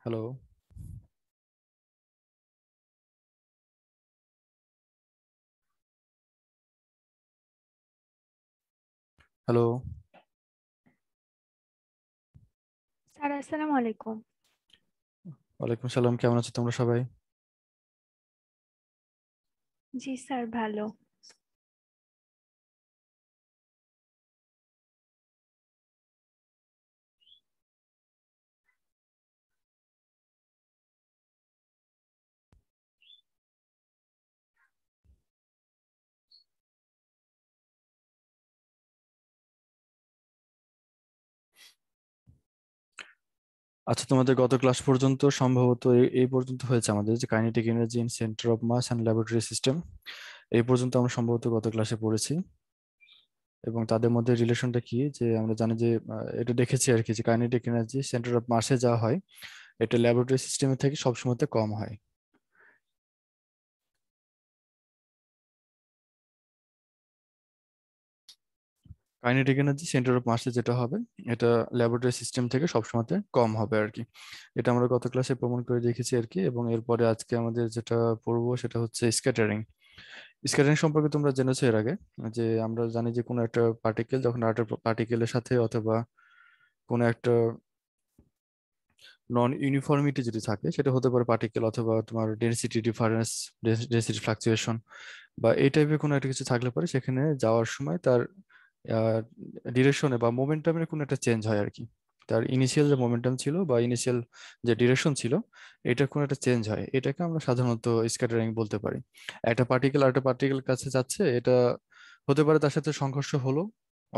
Hello. Hello. Sir আসসালামু আলাইকুম। ওয়ালাইকুম সালাম, কেমন আছো তোমরা সবাই? জি স্যার, ভালো। আচ্ছা, তোমাদের গত ক্লাস পর্যন্ত সম্ভবত এই পর্যন্ত হয়েছে আমাদের যে kinetic energy in centre of mass and laboratory system. এই পর্যন্ত আমরা সম্ভবত গত ক্লাসে পড়েছি, এবং তাদের মধ্যে রিলেশনটা কি যে আমরা জানি যে এটা দেখেছি আর কি, যে কাইনেটিক এনার্জি সেন্টার অফ মাসে যা হয় এটা ল্যাবরেটরি সিস্টেমের থেকে সবসময়তে কম হয়। কাইনেটিক এনার্জি সেন্টার অফ মাসে যেটা হবে এটা ল্যাবরেটরি সিস্টেম থেকে সবসময়তে কম হবে আর কি। এটা আমরা গত ক্লাসে প্রমাণ করে দেখেছি আর কি, এবং এরপরে আজকে আমাদের যেটা পড়বো সেটা হচ্ছে স্ক্যাটারিং। স্ক্যাটারিং সম্পর্কে তোমরা জেনেছো এর আগে, যে আমরা জানি যে কোনো একটা পার্টিকেল যখন আরেকটা পার্টিকেলের সাথে অথবা কোনো একটা নন ইউনিফর্মিটি যদি থাকে, সেটা হতে পারে পার্টিকেল অথবা তোমার ডেনসিটি ডিফারেন্স, ডেনসিটি ফ্লাকচুয়েশন বা এই টাইপের কোনো একটা কিছু থাকলে পরে সেখানে যাওয়ার সময় তার ডিরেকশনে বা মোমেন্টামের কোনো একটা চেঞ্জ হয় আর কি। তার ইনিশিয়াল যে মোমেন্টাম ছিল বা ইনিশিয়াল যে ডিরেকশন ছিল, এটা কোনো একটা চেঞ্জ হয়, এটাকে আমরা সাধারণত স্ক্যাটারিং বলতে পারি। একটা পার্টিকেল আর একটা পার্টিকেল কাছে যাচ্ছে, এটা হতে পারে তার সাথে সংঘর্ষ হলো,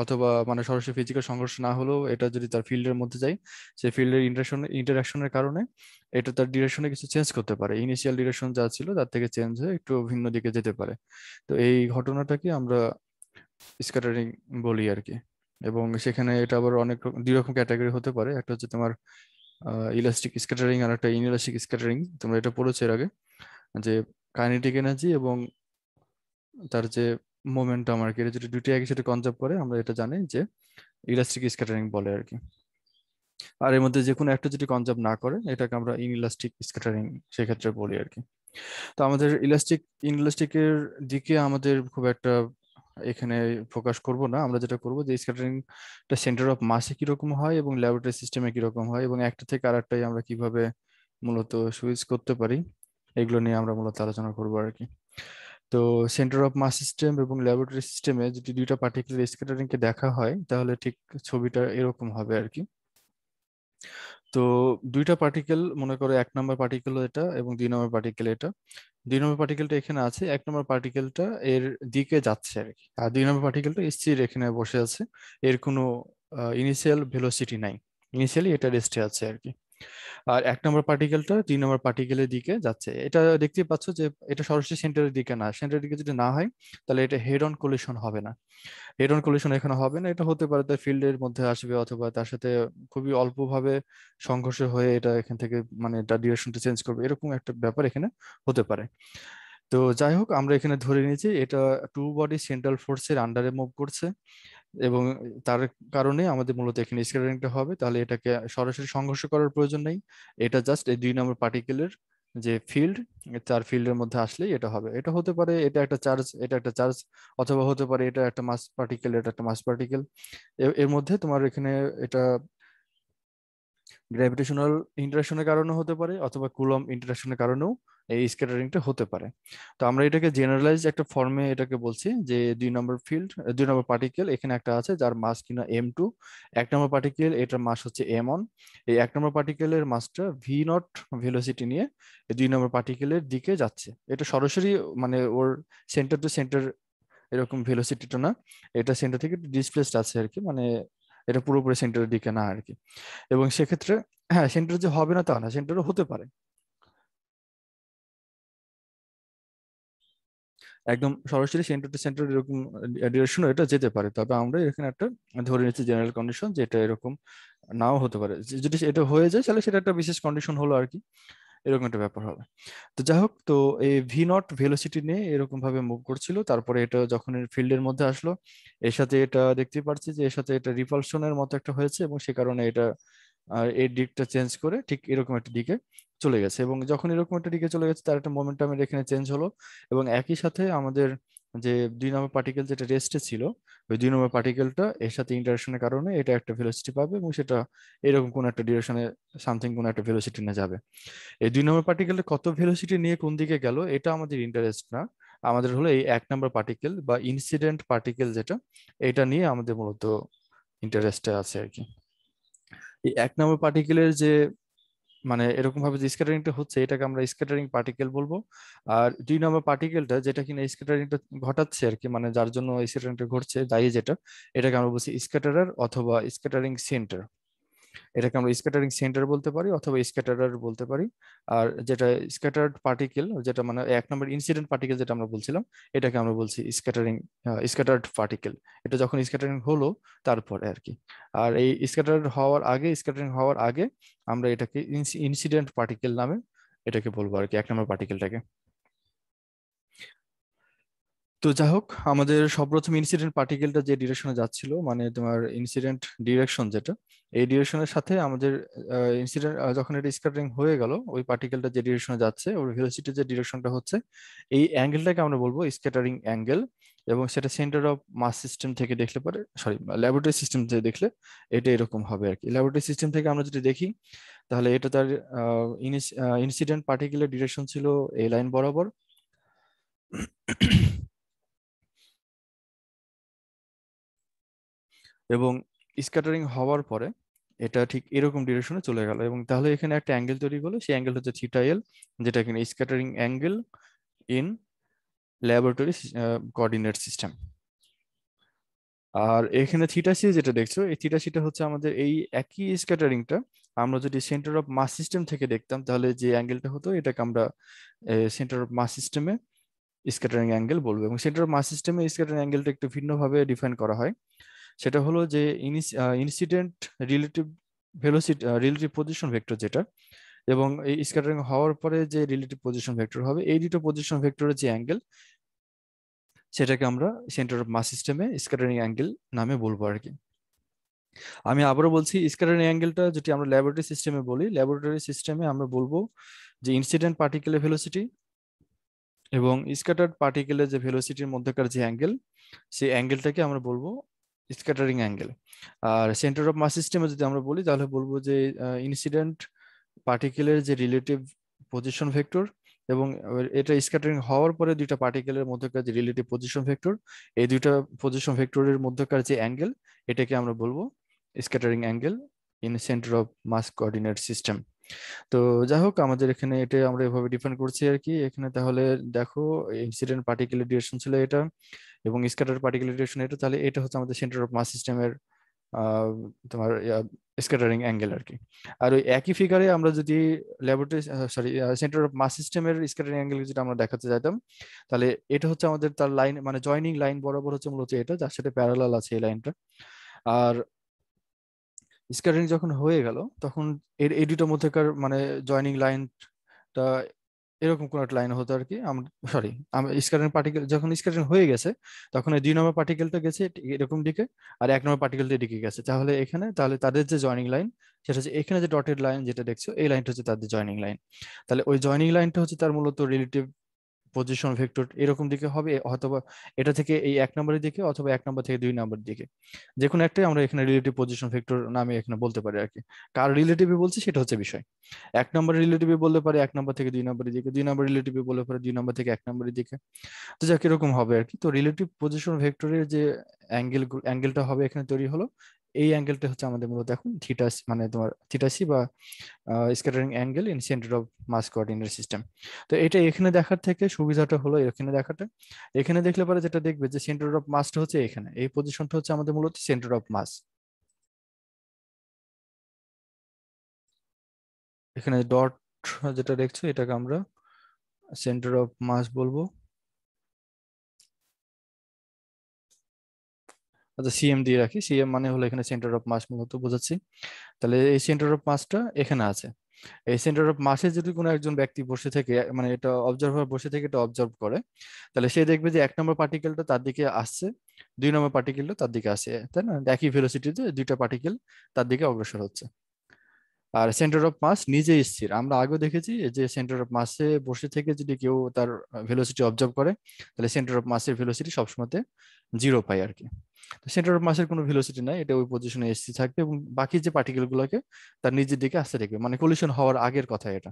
অথবা মানে সরাসরি ফিজিক্যাল সংঘর্ষ না হলেও এটা যদি তার ফিল্ডের মধ্যে যায়, সেই ফিল্ডের ইন্টারাকশনের কারণে এটা তার ডিরেকশনে কিছু চেঞ্জ করতে পারে, ইনিশিয়াল ডিরেকশন যা ছিল তার থেকে চেঞ্জ হয়ে একটু ভিন্ন দিকে যেতে পারে। তো এই ঘটনাটাকে আমরা স্ক্যাটারিং বলি আর কি। এবং সেখানে এটা আবার দুই রকম ক্যাটাগরি হতে পারে, একটা হচ্ছে তোমার ইলাস্টিক স্ক্যাটারিং আর একটা ইনইলাস্টিক স্ক্যাটারিং। তোমরা এটা পড়েছো এর আগে, যে কাইনেটিক এনার্জি এবং তার যে মোমেন্টাম আর কি, এটা যদি দুইটা একই সাথে কনজার্ভ করে আমরা এটা জানি যে ইলাস্টিক স্ক্যাটারিং বলে আর কি। আর এর মধ্যে যে কোনো একটা যদি কনজার্ভ না করে এটাকে আমরা ইনইলাস্টিক স্ক্যাটারিং সেক্ষেত্রে বলি আর কি। তো আমাদের ইনইলাস্টিকের দিকে আমাদের খুব একটা এখানে ফোকাস করব না। আমরা যেটা করব যে স্ক্যাটারিংটা সেন্টার অফ মাসে কিরকম হয় এবং ল্যাবরেটরি সিস্টেমে কিরকম হয়, এবং একটা থেকে আরেকটাই আমরা কিভাবে মূলত সুইচ করতে পারি, এগুলো নিয়ে আমরা মূলত আলোচনা করবো আর কি। তো সেন্টার অফ মাস সিস্টেম এবং ল্যাবরেটরি সিস্টেমে যদি দুইটা পার্টিকুলার স্ক্যাটারিং কে দেখা হয় তাহলে ঠিক ছবিটা এরকম হবে আর কি। তো দুইটা পার্টিকেল মনে করো, এক নম্বর পার্টিকেল এটা এবং দুই নম্বর পার্টিকেল এটা। দুই নম্বর পার্টিকেলটা এখানে আছে, এক নম্বর পার্টিকেলটা এর দিকে যাচ্ছে আর কি, আর দুই নম্বর পার্টিকেলটা স্থির এখানে বসে আছে। এর কোনো ইনিশিয়াল ভেলোসিটি নাই, ইনিশিয়ালি এটা রেস্টে আছে আর কি। আর এক নম্বর পার্টিকেলটা দুই নম্বর পার্টিকেলের দিকে যাচ্ছে, এটা দেখতে পাচ্ছ যে এটা সরাসরি সেন্টারের দিকে না, সেন্টারের দিকে যদি না হয় তাহলে এটা হেড অন কোলিশন হবে না। হেড অন কোলিশন এখানে হবে না, এটা হতে পারে তার ফিল্ডের মধ্যে আসবে অথবা তার সাথে খুবই অল্পভাবে সংঘর্ষ হয়ে এটা এখান থেকে মানে তার ডিরেকশনটা চেঞ্জ করবে, এরকম একটা ব্যাপার এখানে হতে পারে। তো যাই হোক, আমরা এখানে ধরে নিয়েছি এটা টু বডি সেন্ট্রাল ফোর্সের আন্ডারে মুভ করছে, এবং তার কারণে আমাদের মূলত এখানে স্ক্যাটারিংটা হবে। তাহলে এটাকে সরাসরি সংঘর্ষ করার প্রয়োজন নেই, এটা জাস্ট এই দুই নম্বর পার্টিকেলের যে ফিল্ড, তার ফিল্ডের মধ্যে আসলেই এটা হবে। এটা হতে পারে এটা একটা চার্জ, এটা একটা চার্জ, অথবা হতে পারে এটা একটা মাস পার্টিকেল, এটা একটা মাস পার্টিকেল। এর মধ্যে তোমার এখানে এটা গ্র্যাভিটেশনাল ইন্টারাকশনের কারণে হতে পারে অথবা কুলম্ব ইন্টারাকশনের কারণেও এই স্ক্যাটারিংটা হতে পারে। তো আমরা এটাকে জেনারেলাইজ একটা ফর্মে এটাকে বলছি যে দুই নম্বর ফিল্ড, দুই নম্বর পার্টিকেল এখানে একটা আছে যার মাস কিনা M2। এক নম্বর পার্টিকেল এটার মাস হচ্ছে M1। এই এক নম্বর পার্টিকেলের মাসটা V0 ভেলোসিটি নিয়ে এই দুই নম্বর পার্টিকেলের দিকে যাচ্ছে। এটা সরাসরি মানে ওর সেন্টার টু সেন্টার এরকম ভেলোসিটিটা না, এটা সেন্টার থেকে ডিসপ্লেসড আছে আর কি, মানে এটা পুরোপুরি সেন্টারের দিকে না আর কি। এবং সেক্ষেত্রে হ্যাঁ, সেন্টার যে হবে না তা না, সেন্টারও হতে পারে। একদম সরাসরি সেন্টার টু সেন্টার এরকম ডিরেকশন এটা যেতে পারে, তবে আমরা এখানে একটা ধরে নিচ্ছি জেনারেল কন্ডিশন যে এটা এরকম নাও হতে পারে। যদি এটা হয়ে যায় তাহলে সেটা একটা বিশেষ কন্ডিশন হলো আর কি, এরকম একটা ব্যাপার হবে। তো যাই হোক, তো এই V0 ভেলোসিটি নিয়ে এরকম ভাবে মুভ করছিল, তারপরে এটা যখন ফিল্ডের মধ্যে আসলো এর সাথে এটা দেখতে পাচ্ছি যে এর সাথে এটা রিপালশনের মতো একটা হয়েছে, এবং সে কারণে এটা আর এই দিকটা চেঞ্জ করে ঠিক এরকম একটা দিকে চলে গেছে, এবং যখন এরকম একটা দিকে চলে গেছে তার একটা মোমেন্টামের এখানে চেঞ্জ হলো, এবং একই সাথে আমাদের যে 2 নম্বর পার্টিকেল যেটা রেস্টে ছিল, ওই 2 নম্বর পার্টিকেলটা এর সাথে ইন্টারেকশনের কারণে এটা একটা ভেলোসিটি পাবে, এবং সেটা এরকম কোন একটা ডিরেকশনে সামথিং কোন একটা ভেলোসিটি নিয়ে যাবে। এই 2 নম্বর পার্টিকেলটা কত ভেলোসিটি নিয়ে কোন দিকে গেল এটা আমাদের ইন্টারেস্ট না, আমাদের হলো এই 1 নম্বর পার্টিকেল বা ইনসিডেন্ট পার্টিকেল যেটা, এটা নিয়ে আমাদের মূলত ইন্টারেস্টে আছে আর কি। এই 1 নম্বর পার্টিকেলের যে মানে এরকম ভাবে যে স্ক্যাটারিংটা হচ্ছে এটাকে আমরা স্ক্যাটারিং পার্টিকেল বলবো। আর 2 নম্বর পার্টিকেলটা যেটা কিনা স্ক্যাটারিংটা ঘটাচ্ছে আর কি, মানে যার জন্য স্ক্যাটারিংটা ঘটছে দায়ী যেটা, এটাকে আমরা বলছি স্ক্যাটারার অথবা স্ক্যাটারিং সেন্টার। এটাকে আমরা স্ক্যাটারিং সেন্টার বলতে পারি অথবা স্ক্যাটারার বলতে পারি। আর যেটা স্ক্যাটার্ড পার্টিকেল, যেটা মানে 1 নম্বর ইনসিডেন্ট পার্টিকেল যেটা আমরা বলছিলাম, এটাকে আমরা বলছি স্ক্যাটার্ড পার্টিকেল। এটা যখন স্ক্যাটারিং হলো তারপরে আর কি। আর এই স্ক্যাটারিং হওয়ার আগে আমরা এটাকে ইনসিডেন্ট পার্টিকেল নামে এটাকে বলবো আর কি, 1 নম্বর পার্টিকেলটাকে। তো যাই হোক, আমাদের সর্বপ্রথম ইনসিডেন্ট পার্টিকেলটা যে ডিরেকশনে যাচ্ছিল, মানে তোমার ইনসিডেন্ট ডিরেকশন যেটা, এই ডিরেকশনের সাথে আমাদের ইনসিডেন্ট যখন এটা স্ক্যাটারিং হয়ে গেল, ওই পার্টিকেলটা যে ডিরেকশনে যাচ্ছে ওর ভেলোসিটি যে ডিরেকশনটা হচ্ছে, এই অ্যাঙ্গেলটাকে আমরা বলবো স্ক্যাটারিং অ্যাঙ্গেল। এবং সেটা সেন্টার অফ মাস সিস্টেম থেকে দেখলে পরে, সরি, ল্যাবরেটরি সিস্টেম থেকে দেখলে এটা এরকম হবে আর কি। ল্যাবরেটরি সিস্টেম থেকে আমরা যদি দেখি তাহলে এটা তার ইনসিডেন্ট পার্টিকেলের ডিরেকশন ছিল এই লাইন বরাবর। এবং স্ক্যাটারিং হওয়ার পরে এটা ঠিক এরকম ডিরেকশনে চলে গেল, এবং তাহলে এখানে একটা অ্যাঙ্গেল তৈরি হলো, সেই অ্যাঙ্গেল হচ্ছে থিটা এল, যেটা কিনা scattering angle in laboratory coordinate system. আর এখানে থিটা সি যেটা দেখছো, এই থিটা সিটা হচ্ছে আমাদের এই একই স্ক্যাটারিংটা আমরা যদি সেন্টার অফ মাস সিস্টেম থেকে দেখতাম তাহলে যে অ্যাঙ্গেলটা হতো এটাকে আমরা সেন্টার অফ মাস সিস্টেমে স্ক্যাটারিং অ্যাঙ্গেল বলবো। এবং সেন্টার অফ মাস সিস্টেমে স্ক্যাটারিং অ্যাঙ্গেলটা একটু ভিন্নভাবে ডিফাইন করা হয়। সেটা হলো যে incident relative velocity, relative position vector যেটা, এবং এই স্ক্যাটারিং হওয়ার পরে যে রিলেটিভ পজিশন ভেক্টর হবে, এই দুটো পজিশন ভেক্টরের যে অ্যাঙ্গেল সেটাকে আমরা সেন্টার অফ মাস সিস্টেমে স্ক্যাটারিং অ্যাঙ্গেল নামে বলবো আর কি। আমি আবারও বলছি, স্ক্যাটারিং অ্যাঙ্গেলটা যদি আমরা ল্যাবরেটরি সিস্টেমে বলি, ল্যাবরেটরি সিস্টেমে আমরা বলবো যে ইনসিডেন্ট পার্টিকেলের ভেলোসিটি এবং স্ক্যাটার্ড পার্টিকেলের যে ভেলোসিটির মধ্যেকার যে অ্যাঙ্গেল, সেই অ্যাঙ্গেলটাকে আমরা বলবো স্ক্যাটারিং অ্যাঙ্গেল। আর সেন্টার অফ মাস সিস্টেমে যদি আমরা বলি তাহলে বলবো যে ইনসিডেন্ট পার্টিকেলের যে রিলেটিভ পজিশন ভেক্টর এবং এটা স্ক্যাটারিং হওয়ার পরে দুইটা পার্টিকেলের মধ্যকার যে রিলেটিভ পজিশন ভেক্টর, এই দুইটা পজিশন ভেক্টরের মধ্যকার যে অ্যাঙ্গেল, এটাকে আমরা বলবো scattering angle in centre of mass coordinate system. তো যাই হোক, আমাদের এখানে এটা আমরা এভাবে ডিফাইন করছি আর কি। এখানে তাহলে দেখো, ইনসিডেন্ট পার্টিকেলের ডিরেকশন ছিল এটা এবং স্ক্যাটার পার্টিকেলের ডিরেকশন এটা, তাহলে এটা হচ্ছে আমাদের সেন্টার অফ মাস সিস্টেমের তোমার স্ক্যাটারিং অ্যাঙ্গেল আর কি। আর ওই একই ফিগারে আমরা যদি laboratory, sorry, centre of mass সিস্টেমের স্ক্যাটারিং অ্যাঙ্গেল যেটা আমরা দেখাতে চাইতাম, তাহলে এটা হচ্ছে আমাদের তার লাইন, মানে জয়নিং লাইন বরাবর হচ্ছে মূলত এটা, যার সাথে প্যারালাল আছে এই লাইনটা। আর স্ক্যাটারিং যখন হয়ে গেল তখন এর এই দুটোর মধ্যেকার মানে জয়নিং লাইনটা এরকম কোন একটা লাইন হতো আর কি। আমরা, সরি, স্ক্যাটারিং পার্টিকেল যখন স্ক্যাটারিং হয়ে গেছে তখন এই 2 নম্বর পার্টিকেলটা গেছে এরকম দিকে, আর 1 নম্বর পার্টিকেলটা এদিকে গেছে। তাহলে এখানে তাহলে তাদের যে জয়নিং লাইন, সেটা হচ্ছে এখানে যে ডটেড লাইন যেটা দেখছো, এই লাইনটা হচ্ছে তাদের জয়নিং লাইন। তাহলে ওই জয়নিং লাইনটা হচ্ছে তার মূলত রিলেটিভ পজিশন ভেক্টর এরকম দিকে হবে, অথবা এটা থেকে এই 1 নম্বরের দিকে, অথবা 1 নম্বর থেকে 2 নম্বরের দিকে, যে কোনো একটাই আমরা এখানে রিলেটিভ পজিশন ভেক্টর নামে এখানে বলতে পারি আর কি। কার রিলেটিভে বলছি সেটা হচ্ছে বিষয়। 1 নম্বর রিলেটিভে বলতে পারে 1 নম্বর থেকে 2 নম্বরের দিকে, 2 নম্বর রিলেটিভে বলতে পারে 2 নম্বর থেকে 1 নম্বরের দিকে। তো যা কিরকম হবে আর কি। তো রিলেটিভ পজিশন ভেক্টরের যে অ্যাঙ্গেলটা হবে এখানে তৈরি হলো, এই অ্যাঙ্গেলটা হচ্ছে আমাদের মূলত এখন থিটা, মানে তোমার থিটা সি বা scattering angle in centre of mass coordinate system. তো এটা এখানে দেখার থেকে সুবিধাটা হলো এখানে দেখাটা, এখানে দেখলে পরে যেটা দেখবে যে সেন্টার অফ মাসটা হচ্ছে এখানে, এই পজিশনটা হচ্ছে আমাদের মূলত সেন্টার অফ মাস। এখানে ডট যেটা দেখছো এটাকে আমরা সেন্টার অফ মাস বলবো। আচ্ছা, সিএম দিয়ে রাখি, সিএম মানে হলো এখানে সেন্টার অফ মাস মূলত বোঝাচ্ছি। তাহলে এই সেন্টার অফ মাসটা এখানে আছে। এই সেন্টার অফ মাসে যদি কোনো একজন ব্যক্তি বসে থেকে, মানে এটা অবজারভার বসে থেকে এটা অবজার্ভ করে, তাহলে সে দেখবে যে 1 নম্বর পার্টিকেলটা তার দিকে আসছে, 2 নম্বর পার্টিকেলটা তার দিকে আসে, তাই না? একই ভেলোসিটিতে দুইটা পার্টিকেল তার দিকে অগ্রসর হচ্ছে। আর সেন্টার অফ মাস নিজেই স্থির। আমরা আগেও দেখেছি যে সেন্টার অফ মাসে বসে থেকে যদি কেউ তার ভেলোসিটি অবজার্ভ করে, তাহলে সেন্টার অফ মাসের ভেলোসিটি সবসময় জিরো পায় আর কি। সেন্টার অফ মাসের কোনো ভেলোসিটি নাই, এটা ওই পজিশনে স্থির থাকবে এবং বাকি যে পার্টিকেল গুলোকে তার নিজের দিকে আসতে দেখবে, মানে কলিশন হওয়ার আগের কথা এটা।